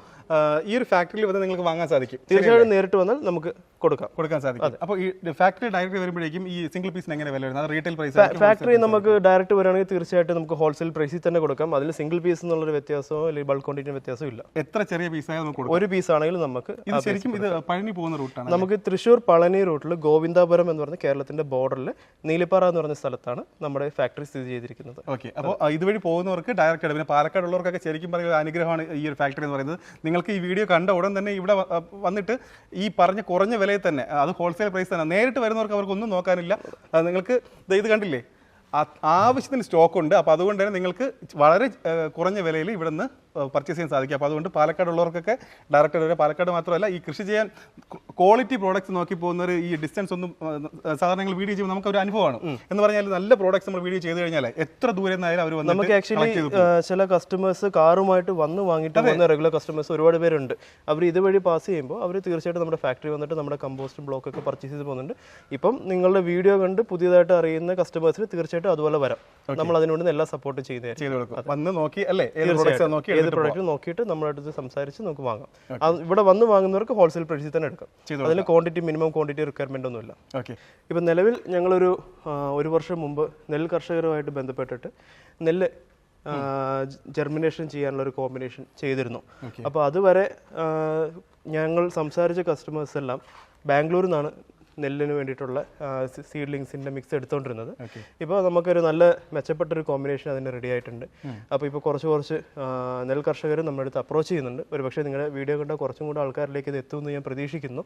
ഈ ഒരു ഫാക്ടറിയിൽ വന്ന് നിങ്ങൾക്ക് വാങ്ങാൻ സാധിക്കും? തീർച്ചയായിട്ടും നേരിട്ട് വന്നാൽ നമുക്ക് കൊടുക്കാൻ സാധിക്കും. അപ്പോൾ ഈ ഫാക്ടറി ഡയറക്റ്റ് വരുമ്പോഴേക്കും ഈ സിംഗിൾ പീസിന് എങ്ങനെ വില വരുന്നത്? അത് റീറ്റെയിൽ പ്രൈസ്? ഫാക്ടറി നമുക്ക് ഡയറക്റ്റ് വരികയാണെങ്കിൽ തീർച്ചയായിട്ടും നമുക്ക് ഹോൾസെയിൽ പ്രൈസിൽ തന്നെ കൊടുക്കാം. അതിൽ സിംഗിൾ പീസ് എന്നുള്ളൊരു വ്യത്യാസമോ അല്ലെങ്കിൽ ബൾക്ക് ക്വാണ്ടിറ്റി വ്യത്യാസവും ഇല്ല. എത്ര ചെറിയ പീസായാലും നമുക്ക് കൊടുക്കാം. ഒരു പീസ് ആണെങ്കിലും നമുക്ക്. ഇത് ശരിക്കും ഇത് പഴനി പോകുന്ന റൂട്ടാണ്. നമുക്ക് തൃശ്ശൂർ പളനി റൂട്ടിൽ ഗോവിന്ദാപുരം എന്ന് പറഞ്ഞ കേരളത്തിന്റെ ബോർഡറിൽ നീലിപ്പാറ എന്ന് പറഞ്ഞ സ്ഥലത്താണ് നമ്മുടെ ഫാക്ടറി സ്ഥിതി ചെയ്തിരിക്കുന്നത്. ഓക്കെ. അപ്പോൾ ഇതുവഴി പോകുന്നവർക്ക് ഡയറക്റ്റ്, പിന്നെ പാലക്കാട് ഉള്ളവർക്കൊക്കെ ശരിക്കും പറയുന്ന അനുഗ്രഹമാണ് ഈ ഒരു ഫാക്ടറി എന്ന് പറയുന്നത്. നിങ്ങൾക്ക് ഈ വീഡിയോ കണ്ട ഉടൻ തന്നെ ഇവിടെ വന്നിട്ട് ഈ പറഞ്ഞ കുറഞ്ഞ വിലയിൽ തന്നെ, അത് ഹോൾസെയിൽ പ്രൈസ് തന്നെ, നേരിട്ട് വരുന്നവർക്ക് അവർക്കൊന്നും നോക്കാനില്ല. നിങ്ങൾക്ക് ഇത് കണ്ടില്ലേ, ആവശ്യത്തിന് സ്റ്റോക്ക് ഉണ്ട്. അപ്പോൾ അതുകൊണ്ട് തന്നെ നിങ്ങൾക്ക് വളരെ കുറഞ്ഞ വിലയിൽ ഇവിടെ നിന്ന് പർച്ചേസ് ചെയ്യാൻ സാധിക്കും. അപ്പോൾ അതുകൊണ്ട് പാലക്കാടുള്ളവർക്കൊക്കെ ഡയറക്റ്റ് വരെ, പാലക്കാട് മാത്രമല്ല ഈ കൃഷി ചെയ്യാൻ ക്വാളിറ്റി പ്രോഡക്റ്റ്സ് നോക്കി പോകുന്നവർ ഈ ഡിസ്റ്റൻസ് ഒന്നും സാധാരണ നിങ്ങൾ വീഡിയോ ചെയ്യുമ്പോൾ നമുക്ക് ഒരു അനുഭവമാണ്. എന്ന് പറഞ്ഞാൽ നല്ല പ്രോഡക്ട്സ് നമ്മൾ വീഡിയോ ചെയ്ത് കഴിഞ്ഞാൽ എത്ര ദൂരെ നിന്നായാലും അവർ വന്ന് നമുക്ക് ആക്ച്വലി ചില കസ്റ്റമേഴ്സ് കാറുമായിട്ട് വന്ന് വാങ്ങിയിട്ട് പോകുന്ന റെഗുലർ കസ്റ്റമേഴ്സ് ഒരുപാട് പേരുണ്ട്. അവർ ഇതുവഴി പാസ് ചെയ്യുമ്പോൾ അവർ തീർച്ചയായിട്ടും നമ്മുടെ ഫാക്ടറി വന്നിട്ട് നമ്മുടെ കമ്പോസ്റ്റ് ബ്ലോക്ക് ഒക്കെ പർച്ചേസ് ചെയ്ത് പോകുന്നുണ്ട്. ഇപ്പം നിങ്ങളുടെ വീഡിയോ കണ്ട് പുതിയതായിട്ട് അറിയുന്ന കസ്റ്റമേഴ്സിന് തീർച്ചയായിട്ടും അതുപോലെ വരാം. നമ്മൾ അതിനുവേണ്ടി എല്ലാ സപ്പോർട്ടും ചെയ്ത് കൊടുക്കും. വന്ന് നോക്കി അല്ലേ ഏത് പ്രൊഡക്റ്റ് നോക്കിയിട്ട് നമ്മുടെ അടുത്ത് സംസാരിച്ച് നമുക്ക് വാങ്ങാം. ഇവിടെ വന്ന് വാങ്ങുന്നവർക്ക് ഹോൾസെയിൽ പ്രൈസിൽ തന്നെ എടുക്കാം. അതിന് ക്വാണ്ടിറ്റി മിനിമം ക്വാണ്ടിറ്റി റിക്വയർമെന്റ് ഒന്നുമില്ല. ഇപ്പം നിലവിൽ ഞങ്ങളൊരു 1 വർഷം മുമ്പ് നെല്ല് കർഷകരുമായിട്ട് ബന്ധപ്പെട്ടിട്ട് നെല്ല് ജെർമിനേഷൻ ചെയ്യാനുള്ള ഒരു കോമ്പിനേഷൻ ചെയ്തിരുന്നു. അപ്പോൾ അതുവരെ ഞങ്ങൾ സംസാരിച്ച കസ്റ്റമേഴ്സ് എല്ലാം ബാംഗ്ലൂരിൽ നിന്നാണ് നെല്ലിന് വേണ്ടിയിട്ടുള്ള സീഡ്ലിങ്സിൻ്റെ മിക്സ് എടുത്തുകൊണ്ടിരുന്നത്. ഇപ്പോൾ നമുക്കൊരു നല്ല മെച്ചപ്പെട്ടൊരു കോമ്പിനേഷൻ അതിന് റെഡി ആയിട്ടുണ്ട്. അപ്പോൾ ഇപ്പോൾ കുറച്ച് നെൽ കർഷകർ നമ്മുടെ അടുത്ത് അപ്രോച്ച് ചെയ്യുന്നുണ്ട്. ഒരുപക്ഷെ നിങ്ങളുടെ വീഡിയോ കണ്ട കുറച്ചും കൂടെ ആൾക്കാരിലേക്ക് ഇത് എത്തുമെന്ന് ഞാൻ പ്രതീക്ഷിക്കുന്നു.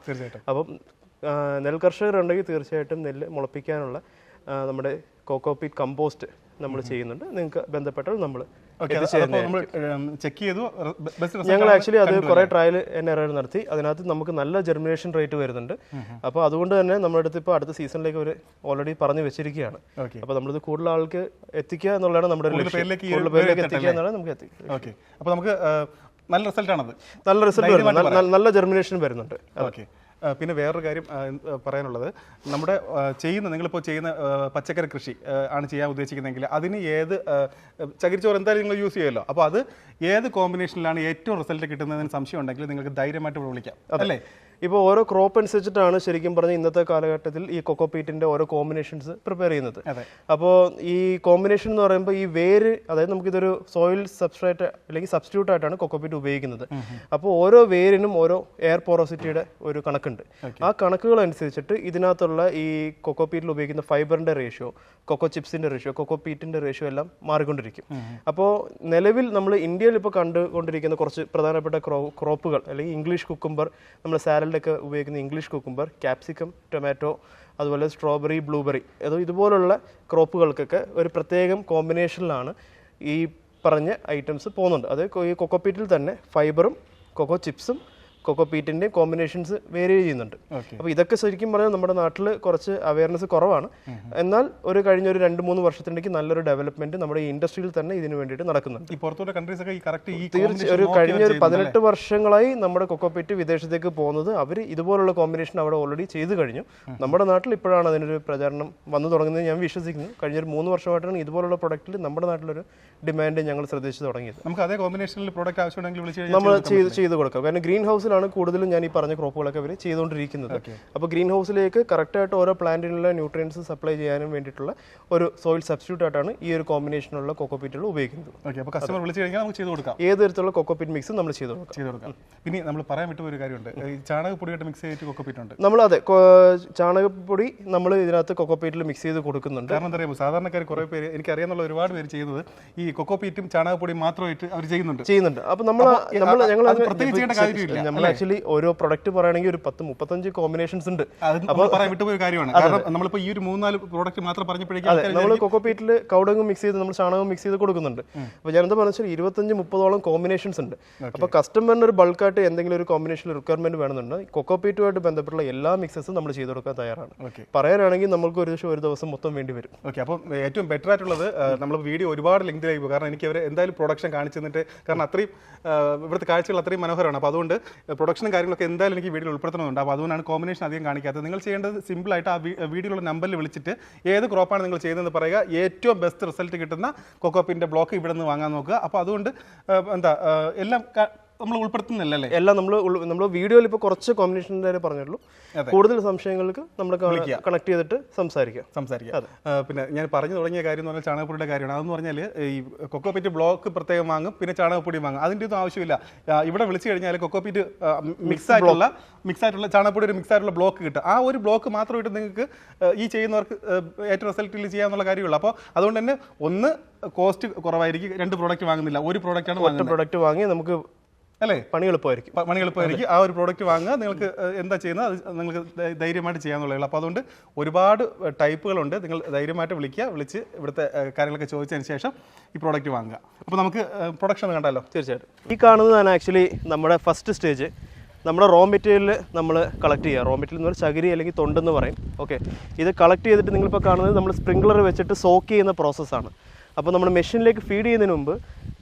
അപ്പം നെൽ കർഷകരുണ്ടെങ്കിൽ തീർച്ചയായിട്ടും നെല്ല് മുളപ്പിക്കാനുള്ള നമ്മുടെ കോക്കോപീറ്റ് കമ്പോസ്റ്റ് നമ്മൾ ചെയ്യുന്നുണ്ട്. നിങ്ങൾക്ക് ബന്ധപ്പെട്ടാൽ നമ്മൾ ഞങ്ങൾ ആക്ച്വലി അത് കുറെ ട്രയൽ ആൻഡ് എറർ നടത്തി. അതിനകത്ത് നമുക്ക് നല്ല ജെർമിനേഷൻ റേറ്റ് വരുന്നുണ്ട്. അപ്പോൾ അതുകൊണ്ട് തന്നെ നമ്മുടെ അടുത്ത് ഇപ്പോൾ അടുത്ത സീസണിലേക്ക് ഒരു ഓൾറെഡി പറഞ്ഞു വെച്ചിരിക്കുകയാണ്. അപ്പോൾ നമ്മളിത് കൂടുതൽ ആൾക്ക് എത്തിക്കുക എന്നുള്ളതാണ് നമ്മുടെ പേരിലേക്ക് എത്തിക്കുക എന്നുള്ളത് നമുക്ക് എത്തിക്കുക. അപ്പോൾ നമുക്ക് നല്ല റിസൾട്ടാണത്. നല്ല റിസൾട്ട് വരുന്നുണ്ട്, നല്ല ജെർമിനേഷൻ വരുന്നുണ്ട്. ഓക്കെ. പിന്നെ വേറൊരു കാര്യം പറയാനുള്ളത്, നമ്മുടെ നിങ്ങളിപ്പോൾ ചെയ്യുന്ന പച്ചക്കറി കൃഷി ആണ് ചെയ്യാൻ ഉദ്ദേശിക്കുന്നതെങ്കിൽ അതിന് ഏത് ചകിരിച്ചോറ് എന്തായാലും നിങ്ങൾ യൂസ് ചെയ്യുമല്ലോ. അപ്പോൾ അത് ഏത് കോമ്പിനേഷനിലാണ് ഏറ്റവും റിസൾട്ട് കിട്ടുന്നതിന് സംശയം ഉണ്ടെങ്കിൽ നിങ്ങൾക്ക് ധൈര്യമായിട്ട് വിളിക്കാം അല്ലേ? ഇപ്പോൾ ഓരോ ക്രോപ്പ് അനുസരിച്ചിട്ടാണ് ശരിക്കും പറഞ്ഞാൽ ഇന്നത്തെ കാലഘട്ടത്തിൽ ഈ കൊക്കോപീറ്റിന്റെ ഓരോ കോമ്പിനേഷൻസ് പ്രിപ്പയർ ചെയ്യുന്നത്. അപ്പോൾ ഈ കോമ്പിനേഷൻ എന്ന് പറയുമ്പോൾ ഈ വേര്, അതായത് നമുക്കിതൊരു സോയിൽ സബ്സ്ട്രേറ്റ് അല്ലെങ്കിൽ സബ്സ്റ്റിറ്റ്യൂട്ട് ആയിട്ടാണ് കൊക്കോപീറ്റ് ഉപയോഗിക്കുന്നത്. അപ്പോൾ ഓരോ വേരിനും ഓരോ എയർ പോറോസിറ്റിയുടെ ഒരു കണക്കുണ്ട്. ആ കണക്കുകൾ അനുസരിച്ചിട്ട് ഇതിനകത്തുള്ള ഈ കൊക്കോപീറ്റിൽ ഉപയോഗിക്കുന്ന ഫൈബറിന്റെ റേഷ്യോ, കൊക്കോ ചിപ്സിന്റെ റേഷ്യോ, കൊക്കോപീറ്റിന്റെ റേഷ്യോ എല്ലാം മാറിക്കൊണ്ടിരിക്കും. അപ്പോൾ നിലവിൽ നമ്മൾ ഇന്ത്യയിൽ ഇപ്പോൾ കണ്ടുകൊണ്ടിരിക്കുന്ന കുറച്ച് പ്രധാനപ്പെട്ട ക്രോപ്പുകൾ അല്ലെങ്കിൽ ഇംഗ്ലീഷ് കുക്കുംബർ, നമ്മൾ സാലഡിലൊക്കെ ഉപയോഗിക്കുന്ന ഇംഗ്ലീഷ് കുക്കുംബർ, ക്യാപ്സിക്കം, ടൊമാറ്റോ, അതുപോലെ സ്ട്രോബെറി, ബ്ലൂബെറി, ഇതുപോലുള്ള ക്രോപ്പുകൾക്കൊക്കെ ഒരു പ്രത്യേകം കോമ്പിനേഷനിലാണ് ഈ പറഞ്ഞ ഐറ്റംസ് പോകുന്നുണ്ട്. അത് ഈ കൊക്കോപീറ്റിൽ തന്നെ ഫൈബറും കൊക്കോ ചിപ്സും കൊക്കോപീറ്റിൻ്റെയും കോമ്പിനേഷൻസ് വേരി ചെയ്യുന്നുണ്ട്. അപ്പോൾ ഇതൊക്കെ ശരിക്കും പറഞ്ഞാൽ നമ്മുടെ നാട്ടിൽ കുറച്ച് അവയർനെസ് കുറവാണ്. എന്നാൽ കഴിഞ്ഞ ഒരു 2-3 വർഷത്തിലേക്ക് നല്ലൊരു ഡെവലപ്മെന്റ് നമ്മുടെ ഈ ഇൻഡസ്ട്രിയിൽ തന്നെ ഇതിന് വേണ്ടിയിട്ട് നടക്കുന്നുണ്ട്. കഴിഞ്ഞ ഒരു 18 വർഷങ്ങളായി നമ്മുടെ കൊക്കോപീറ്റ് വിദേശത്തേക്ക് പോകുന്നത് അവർ ഇതുപോലുള്ള കോമ്പിനേഷൻ അവിടെ ഓൾറെഡി ചെയ്തു കഴിഞ്ഞു. നമ്മുടെ നാട്ടിൽ ഇപ്പോഴാണ് അതിനൊരു പ്രചാരണം വന്നു തുടങ്ങുന്നത് ഞാൻ വിശ്വസിക്കുന്നു. കഴിഞ്ഞൊരു 3 വർഷമായിട്ടാണ് ഇതുപോലുള്ള പ്രൊഡക്റ്റിൽ നമ്മുടെ നാട്ടിലൊരു ഡിമാൻഡ് ഞങ്ങൾ ശ്രദ്ധിച്ചു തുടങ്ങിയത്. നമുക്ക് അതേ കോമ്പിനേഷനിൽ പ്രോഡക്റ്റ് ആവശ്യമുണ്ടെങ്കിൽ നമ്മൾ ചെയ്ത് കൊടുക്കാം. കാരണം ഗ്രീൻ ഹൗസിലാണ് കൂടുതലും ഞാൻ ഈ പറഞ്ഞ ക്രോപ്പുകളൊക്കെ അവർ ചെയ്തുകൊണ്ടിരിക്കുന്നത്. അപ്പോൾ ഗ്രീൻ ഹൗസിലേക്ക് കറക്റ്റായിട്ട് ഓരോ പ്ലാന്റിനുള്ള ന്യൂട്രിയൻസ് സപ്ലൈ ചെയ്യാനും വേണ്ടിയിട്ടുള്ള ഒരു സോയിൽ സബ്സ്റ്റിറ്റ്യൂട്ട് ആയിട്ടാണ് ഈ ഒരു കോമ്പിനേഷനുള്ള കൊക്കോപീറ്റുകൾ ഉപയോഗിക്കുന്നത്. കസ്റ്റമർ വിളിച്ചു കഴിഞ്ഞാൽ നമുക്ക് ചെയ്ത് കൊടുക്കാം. ഏത് തരത്തിലുള്ള കൊക്കോപീറ്റ് മിക്സ് നമ്മൾ ചെയ്ത് കൊടുക്കാം. പിന്നെ നമ്മൾ പറയാൻ വിട്ട ഒരു കാര്യമുണ്ട്, ചാണകപ്പൊടിയായിട്ട് മിക്സ് ചെയ്തിട്ട് കൊക്കോപീറ്റ് ഉണ്ട്. നമ്മൾ അതെ ചാണകപ്പൊടി നമ്മൾ ഇതിനകത്ത് കൊക്കോപീറ്റിൽ മിക്സ് ചെയ്ത് കൊടുക്കുന്നുണ്ട്. കാരണം എന്താ പറയുക, സാധാരണക്കാർ കുറേ പേര് എനിക്കറിയാവുന്ന ഒരുപാട് പേര് ചെയ്യുന്നത് ഈ കൊക്കോപീറ്റും ചാണകപ്പൊടിയും മാത്രമായിട്ട് അവർ ചെയ്യുന്നുണ്ട്. അപ്പോൾ നമ്മൾ ആക്ച്വലി ഓരോ പ്രൊഡക്റ്റ് പറയുകയാണെങ്കിൽ ഒരു 10-35 കോമ്പിനേഷൻസ് ഉണ്ട്. അപ്പോൾ പറയാൻ വിട്ടുപോയ കാര്യമാണ്. കാരണം നമ്മളിപ്പോൾ ഈ ഒരു 3-4 പ്രോഡക്റ്റ് മാത്രം പറഞ്ഞപ്പോഴേക്കും നമ്മൾ കൊക്കോപീറ്റിൽ കൗഡങ്ങും മിക്സ് ചെയ്ത് നമ്മൾ ചാണകവും മിക്സ് ചെയ്ത് കൊടുക്കുന്നുണ്ട്. അപ്പോൾ ഞാനെന്താ പറഞ്ഞാൽ 25-30ഓളം കോമ്പിനേഷൻസ് ഉണ്ട്. അപ്പോൾ കസ്റ്റമറിന് ഒരു ബൾക്കായിട്ട് എന്തെങ്കിലും ഒരു കോമ്പിനേഷൻ റിക്വയർമെന്റ് വേണമെന്നുണ്ട്, കൊക്കോപീറ്റുമായിട്ട് ബന്ധപ്പെട്ടുള്ള എല്ലാ മിക്സസും നമ്മൾ ചെയ്ത് കൊടുക്കാൻ തയ്യാറാണ്. പറയാനാണെങ്കിൽ നമുക്ക് ഒരു ദിവസം മൊത്തം വേണ്ടി വരും. ഓക്കെ, അപ്പോൾ ഏറ്റവും ബെറ്റർ ആയിട്ടുള്ളത് നമ്മൾ വീഡിയോ ഒരുപാട് ലെങ്തിലായി പോകും. കാരണം എനിക്ക് അവർ എന്തായാലും പ്രൊഡക്ഷൻ കാണിച്ചു തന്നിട്ട്, കാരണം അത്രയും ഇവിടുത്തെ കാഴ്ചകൾ അത്രയും മനോഹരമാണ്. അപ്പോൾ അതുകൊണ്ട് പ്രൊഡക്ഷനും കാര്യങ്ങളൊക്കെ എന്തായാലും എനിക്ക് വീഡിയോ ഉൾപ്പെടുത്തണമെന്നുണ്ട്. അപ്പോൾ അതുകൊണ്ടാണ് കോമ്പിനേഷൻ അധികം കാണിക്കാത്തത്. നിങ്ങൾ ചെയ്യേണ്ടത് സിമ്പിളായിട്ട് ആ വീഡിയോയിലുള്ള നമ്പറിൽ വിളിച്ചിട്ട് ഏത് ക്രോപ്പാണ് നിങ്ങൾ ചെയ്യുന്നതെന്ന് പറയുക. ഏറ്റവും ബെസ്റ്റ് റിസൾട്ട് കിട്ടുന്ന കൊക്കോപീറ്റിൻ്റെ ബ്ലോക്ക് ഇവിടെ നിന്ന് വാങ്ങാൻ നോക്കുക. അപ്പോൾ അതുകൊണ്ട് എല്ലാം നമ്മൾ ഉൾപ്പെടുത്തുന്നില്ലല്ലേ? എല്ലാം നമ്മൾ വീഡിയോയിൽ ഇപ്പോൾ കുറച്ച് കോമ്പിനേഷൻ്റെ പറഞ്ഞുള്ളൂ. കൂടുതൽ സംശയങ്ങൾക്ക് നമ്മൾ കണക്ട് ചെയ്തിട്ട് സംസാരിക്കാം. പിന്നെ ഞാൻ പറഞ്ഞു തുടങ്ങിയ കാര്യം എന്ന് പറഞ്ഞാൽ ചാണകപ്പൊടിയുടെ കാര്യമാണ്. അതെന്ന് പറഞ്ഞാൽ ഈ കൊക്കോപീറ്റ് ബ്ലോക്ക് പ്രത്യേകം വാങ്ങും, പിന്നെ ചാണകപ്പൊടി വാങ്ങും. അതിൻ്റെ ഒന്നും ആവശ്യമില്ല. ഇവിടെ വിളിച്ചു കഴിഞ്ഞാൽ കൊക്കോപീറ്റ് മിക്സ് ആയിട്ടുള്ള ചാണകപ്പൊടി ഒരു മിക്സ് ആയിട്ടുള്ള ബ്ലോക്ക് കിട്ടും. ആ ഒരു ബ്ലോക്ക് മാത്രമായിട്ട് നിങ്ങൾക്ക് ഈ ചെയ്യുന്നവർക്ക് ഏറ്റവും റിസൾട്ടിൽ ചെയ്യാന്നുള്ള കാര്യമുള്ളൂ. അപ്പോൾ അതുകൊണ്ട് തന്നെ ഒന്ന് കോസ്റ്റ് കുറവായിരിക്കും, 2 പ്രോഡക്റ്റ് വാങ്ങുന്നില്ല, ഒരു പ്രോഡക്റ്റ് വാങ്ങി നമുക്ക് അല്ലേ പണി എളുപ്പമായിരിക്കും. ആ ഒരു പ്രോഡക്റ്റ് വാങ്ങുക. നിങ്ങൾക്ക് എന്താ ചെയ്യുന്നത് അത് നിങ്ങൾക്ക് ധൈര്യമായിട്ട് ചെയ്യാന്നുള്ളൂ. അപ്പോൾ അതുകൊണ്ട് ഒരുപാട് ടൈപ്പുകളുണ്ട്. നിങ്ങൾ ധൈര്യമായിട്ട് വിളിച്ച് ഇവിടുത്തെ കാര്യങ്ങളൊക്കെ ചോദിച്ചതിന് ശേഷം ഈ പ്രോഡക്റ്റ് വാങ്ങുക. അപ്പോൾ നമുക്ക് പ്രൊഡക്ഷൻ കണ്ടാലോ? തീർച്ചയായിട്ടും. ഈ കാണുന്നതാണ് ആക്ച്വലി നമ്മുടെ ഫസ്റ്റ് സ്റ്റേജ്. നമ്മുടെ റോ മെറ്റീരിയൽ നമ്മൾ കളക്ട് ചെയ്യുക. റോ മെറ്റീരിയൽ എന്ന് പറഞ്ഞാൽ ചകിരി അല്ലെങ്കിൽ തൊണ്ടെന്ന് പറയും. ഓക്കെ, ഇത് കളക്ട് ചെയ്തിട്ട് നിങ്ങളിപ്പോൾ കാണുന്നത് നമ്മൾ സ്പ്രിംഗ്ലർ വെച്ചിട്ട് സോക്ക് ചെയ്യുന്ന പ്രോസസ്സാണ്. അപ്പോൾ നമ്മൾ മെഷീനിലേക്ക് ഫീഡ് ചെയ്യുന്നതിന് മുമ്പ്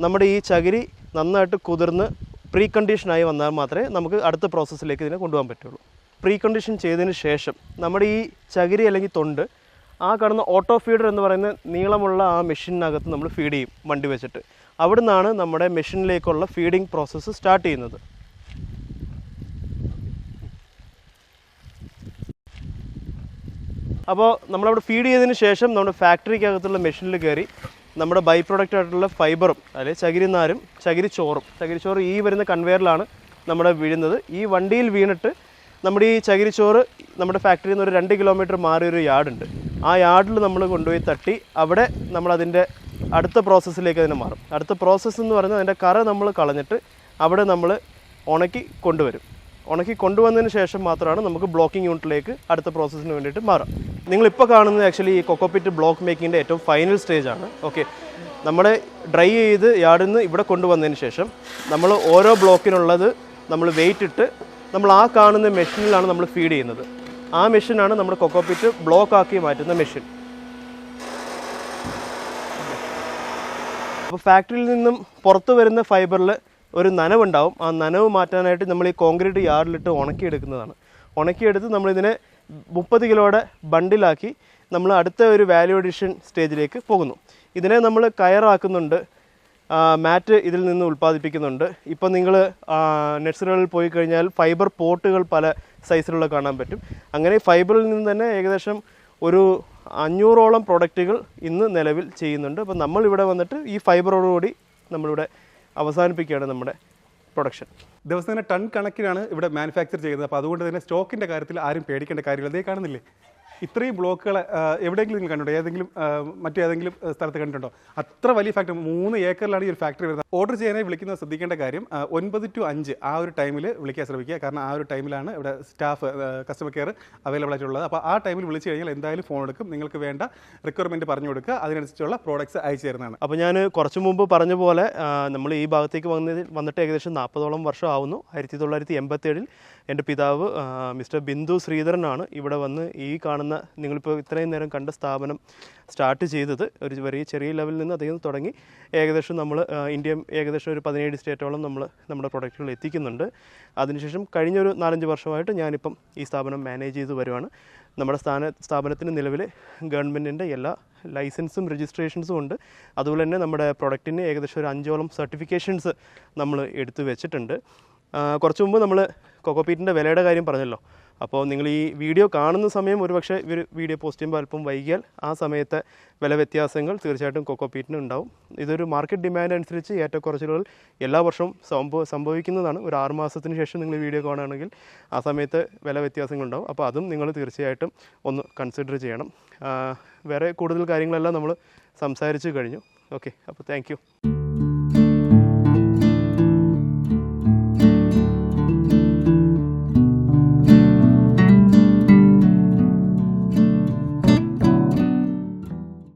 നമ്മുടെ ഈ ചകിരി നന്നായിട്ട് കുതിർന്ന് പ്രീ കണ്ടീഷനായി വന്നാൽ മാത്രമേ നമുക്ക് അടുത്ത പ്രോസസ്സിലേക്ക് ഇതിനെ കൊണ്ടുപോകാൻ പറ്റുള്ളൂ. പ്രീ കണ്ടീഷൻ ചെയ്തതിന് ശേഷം നമ്മുടെ ഈ ചകിരി അല്ലെങ്കിൽ തൊണ്ട് ആ കാണുന്ന ഓട്ടോ ഫീഡർ എന്ന് പറയുന്ന നീളമുള്ള ആ മെഷീനകത്ത് നമ്മൾ ഫീഡ് ചെയ്യും വണ്ടി വെച്ചിട്ട്. അവിടെ നിന്നാണ് നമ്മുടെ മെഷീനിലേക്കുള്ള ഫീഡിങ് പ്രോസസ്സ് സ്റ്റാർട്ട് ചെയ്യുന്നത്. അപ്പോൾ നമ്മളവിടെ ഫീഡ് ചെയ്തതിന് ശേഷം നമ്മുടെ ഫാക്ടറിക്കകത്തുള്ള മെഷീനിൽ കയറി നമ്മുടെ ബൈ പ്രോഡക്റ്റ് ആയിട്ടുള്ള ഫൈബറും അല്ലെങ്കിൽ ചകിരിനാരും ചകിരിച്ചോറ് ഈ വരുന്ന കൺവെയറിലാണ് നമ്മുടെ വീഴുന്നത്. ഈ വണ്ടിയിൽ വീണിട്ട് നമ്മുടെ ഈ ചകിരിച്ചോറ് നമ്മുടെ ഫാക്ടറിയിൽ നിന്ന് ഒരു 2 കിലോമീറ്റർ മാറിയൊരു യാർഡുണ്ട്. ആ യാർഡിൽ നമ്മൾ കൊണ്ടുപോയി തട്ടി അവിടെ നമ്മളതിൻ്റെ അടുത്ത പ്രോസസ്സിലേക്ക് അതിനെ മാറും. അടുത്ത പ്രോസസ്സ് എന്ന് പറഞ്ഞാൽ അതിൻ്റെ കറ നമ്മൾ കളഞ്ഞിട്ട് അവിടെ നമ്മൾ ഉണക്കി കൊണ്ടുവന്നതിന് ശേഷം മാത്രമാണ് നമുക്ക് ബ്ലോക്കിംഗ് യൂണിറ്റിലേക്ക് അടുത്ത പ്രോസസ്സിന് വേണ്ടിയിട്ട് മാറാം. നിങ്ങളിപ്പോൾ കാണുന്നത് ആക്ച്വലി ഈ കൊക്കോപീറ്റ് ബ്ലോക്ക് മേക്കിങ്ങിൻ്റെ ഏറ്റവും ഫൈനൽ സ്റ്റേജാണ്. ഓക്കെ, നമ്മുടെ ഡ്രൈ ചെയ്ത് യാർഡിൽ നിന്ന് ഇവിടെ കൊണ്ടുവന്നതിന് ശേഷം നമ്മൾ ഓരോ ബ്ലോക്കിനുള്ളത് നമ്മൾ വെയിറ്റ് ഇട്ട് നമ്മൾ ആ കാണുന്ന മെഷീനിലാണ് നമ്മൾ ഫീഡ് ചെയ്യുന്നത്. ആ മെഷീനാണ് നമ്മുടെ കൊക്കോപീറ്റ് ബ്ലോക്ക് ആക്കി മാറ്റുന്ന മെഷീൻ. അപ്പോൾ ഫാക്ടറിയിൽ നിന്നും പുറത്ത് വരുന്ന ഫൈബറിൽ ഒരു നനവുണ്ടാവും. ആ നനവ് മാറ്റാനായിട്ട് നമ്മൾ ഈ കോൺക്രീറ്റ് യാർഡിലിട്ട് ഉണക്കിയെടുക്കുന്നതാണ്. ഉണക്കിയെടുത്ത് നമ്മളിതിനെ 30 കിലോയുടെ ബണ്ടിലാക്കി നമ്മൾ അടുത്ത ഒരു വാല്യൂ അഡീഷൻ സ്റ്റേജിലേക്ക് പോകുന്നു. ഇതിനെ നമ്മൾ കയറാക്കുന്നുണ്ട്, മാറ്റ് ഇതിൽ നിന്ന് ഉൽപ്പാദിപ്പിക്കുന്നുണ്ട്. ഇപ്പം നിങ്ങൾ നഴ്സറികളിൽ പോയി കഴിഞ്ഞാൽ ഫൈബർ പോട്ടുകൾ പല സൈസിലുള്ള കാണാൻ പറ്റും. അങ്ങനെ ഫൈബറിൽ നിന്ന് തന്നെ ഏകദേശം ഒരു 500ഓളം പ്രൊഡക്റ്റുകൾ ഇന്ന് നിലവിൽ ചെയ്യുന്നുണ്ട്. അപ്പോൾ നമ്മളിവിടെ വന്നിട്ട് ഈ ഫൈബറോടുകൂടി നമ്മളിവിടെ അവസാനിപ്പിക്കുകയാണ് നമ്മുടെ പ്രൊഡക്ഷൻ. ദിവസത്തിന് ടൺ കണക്കിനാണ് ഇവിടെ മാനുഫാക്ചർ ചെയ്യുന്നത്. അപ്പോൾ അതുകൊണ്ട് തന്നെ സ്റ്റോക്കിൻ്റെ കാര്യത്തിൽ ആരും പേടിക്കേണ്ട കാര്യമില്ല. അതേ കാണുന്നില്ലേ, ഇത്രയും ബ്ലോക്കുകൾ എവിടെയെങ്കിലും നിങ്ങൾ കണ്ടിട്ടുണ്ടോ? ഏതെങ്കിലും മറ്റേതെങ്കിലും സ്ഥലത്ത് കണ്ടിട്ടുണ്ടോ? അത്ര വലിയ ഫാക്ടറി, 3 ഏക്കറിലാണ് ഈ ഒരു ഫാക്ടറി വരുന്നത്. ഓർഡർ ചെയ്യാനായി വിളിക്കുന്നത് ശ്രദ്ധിക്കേണ്ട കാര്യം 9 to 5 ആ ഒരു ടൈമിൽ വിളിക്കാൻ ശ്രമിക്കുക. കാരണം ആ ഒരു ടൈമിലാണ് ഇവിടെ സ്റ്റാഫ് കസ്റ്റമർ കെയർ അവൈലബിൾ ആയിട്ടുള്ളത്. അപ്പോൾ ആ ടൈമിൽ വിളിച്ചു കഴിഞ്ഞാൽ എന്തായാലും ഫോൺ എടുക്കും, നിങ്ങൾക്ക് വേണ്ട റിക്വയർമെൻറ്റ് പറഞ്ഞു കൊടുക്കുക, അതിനനുസരിച്ചുള്ള പ്രോഡക്ട്സ് അയച്ചു തരുന്നതാണ്. അപ്പോൾ ഞാൻ കുറച്ച് മുമ്പ് പറഞ്ഞ പോലെ നമ്മൾ ഈ ഭാഗത്തേക്ക് വന്നിട്ട് ഏകദേശം 40ഓളം വർഷം ആവുന്നു. 1987 എൻ്റെ പിതാവ് മിസ്റ്റർ ബിന്ദു ശ്രീധരനാണ് ഇവിടെ വന്ന് ഈ കാണുന്ന നിങ്ങളിപ്പോൾ ഇത്രയും നേരം കണ്ട സ്ഥാപനം സ്റ്റാർട്ട് ചെയ്തത്. ഒരു ചെറിയ ലെവലിൽ നിന്ന് അദ്ദേഹം തുടങ്ങി ഏകദേശം നമ്മൾ ഇന്ത്യ ഏകദേശം ഒരു 17 സ്റ്റേറ്റോളം നമ്മൾ നമ്മുടെ പ്രൊഡക്റ്റുകൾ എത്തിക്കുന്നുണ്ട്. അതിനുശേഷം കഴിഞ്ഞൊരു 4-5 വർഷമായിട്ട് ഞാനിപ്പം ഈ സ്ഥാപനം മാനേജ് ചെയ്ത് വരുവാണ്. നമ്മുടെ സ്ഥാപനത്തിന് നിലവിൽ ഗവൺമെൻറ്റിൻ്റെ എല്ലാ ലൈസൻസും രജിസ്ട്രേഷൻസും ഉണ്ട്. അതുപോലെ തന്നെ നമ്മുടെ പ്രൊഡക്റ്റിന് ഏകദേശം ഒരു 5ഓളം സർട്ടിഫിക്കേഷൻസ് നമ്മൾ എടുത്തു വെച്ചിട്ടുണ്ട്. കുറച്ച് മുമ്പ് നമ്മൾ കൊക്കോപീറ്റിൻ്റെ വിലയുടെ കാര്യം പറഞ്ഞല്ലോ. അപ്പോൾ നിങ്ങൾ ഈ വീഡിയോ കാണുന്ന സമയം ഒരുപക്ഷെ ഇവർ വീഡിയോ പോസ്റ്റ് ചെയ്യുമ്പോൾ അല്പം വൈകിയാൽ ആ സമയത്തെ വില വ്യത്യാസങ്ങൾ തീർച്ചയായിട്ടും കൊക്കോപീറ്റിന് ഉണ്ടാവും. ഇതൊരു മാർക്കറ്റ് ഡിമാൻഡ് അനുസരിച്ച് ഏറ്റക്കുറച്ചിലുകൾ എല്ലാ വർഷവും സംഭവിക്കുന്നതാണ്. ഒരു 6 മാസത്തിന് ശേഷം നിങ്ങൾ വീഡിയോ കാണുകയാണെങ്കിൽ ആ സമയത്ത് വില വ്യത്യാസങ്ങളുണ്ടാവും. അപ്പോൾ അതും നിങ്ങൾ തീർച്ചയായിട്ടും ഒന്ന് കൺസിഡർ ചെയ്യണം. വേറെ കൂടുതൽ കാര്യങ്ങളെല്ലാം നമ്മൾ സംസാരിച്ച് കഴിഞ്ഞു. ഓക്കെ, അപ്പോൾ താങ്ക് യു.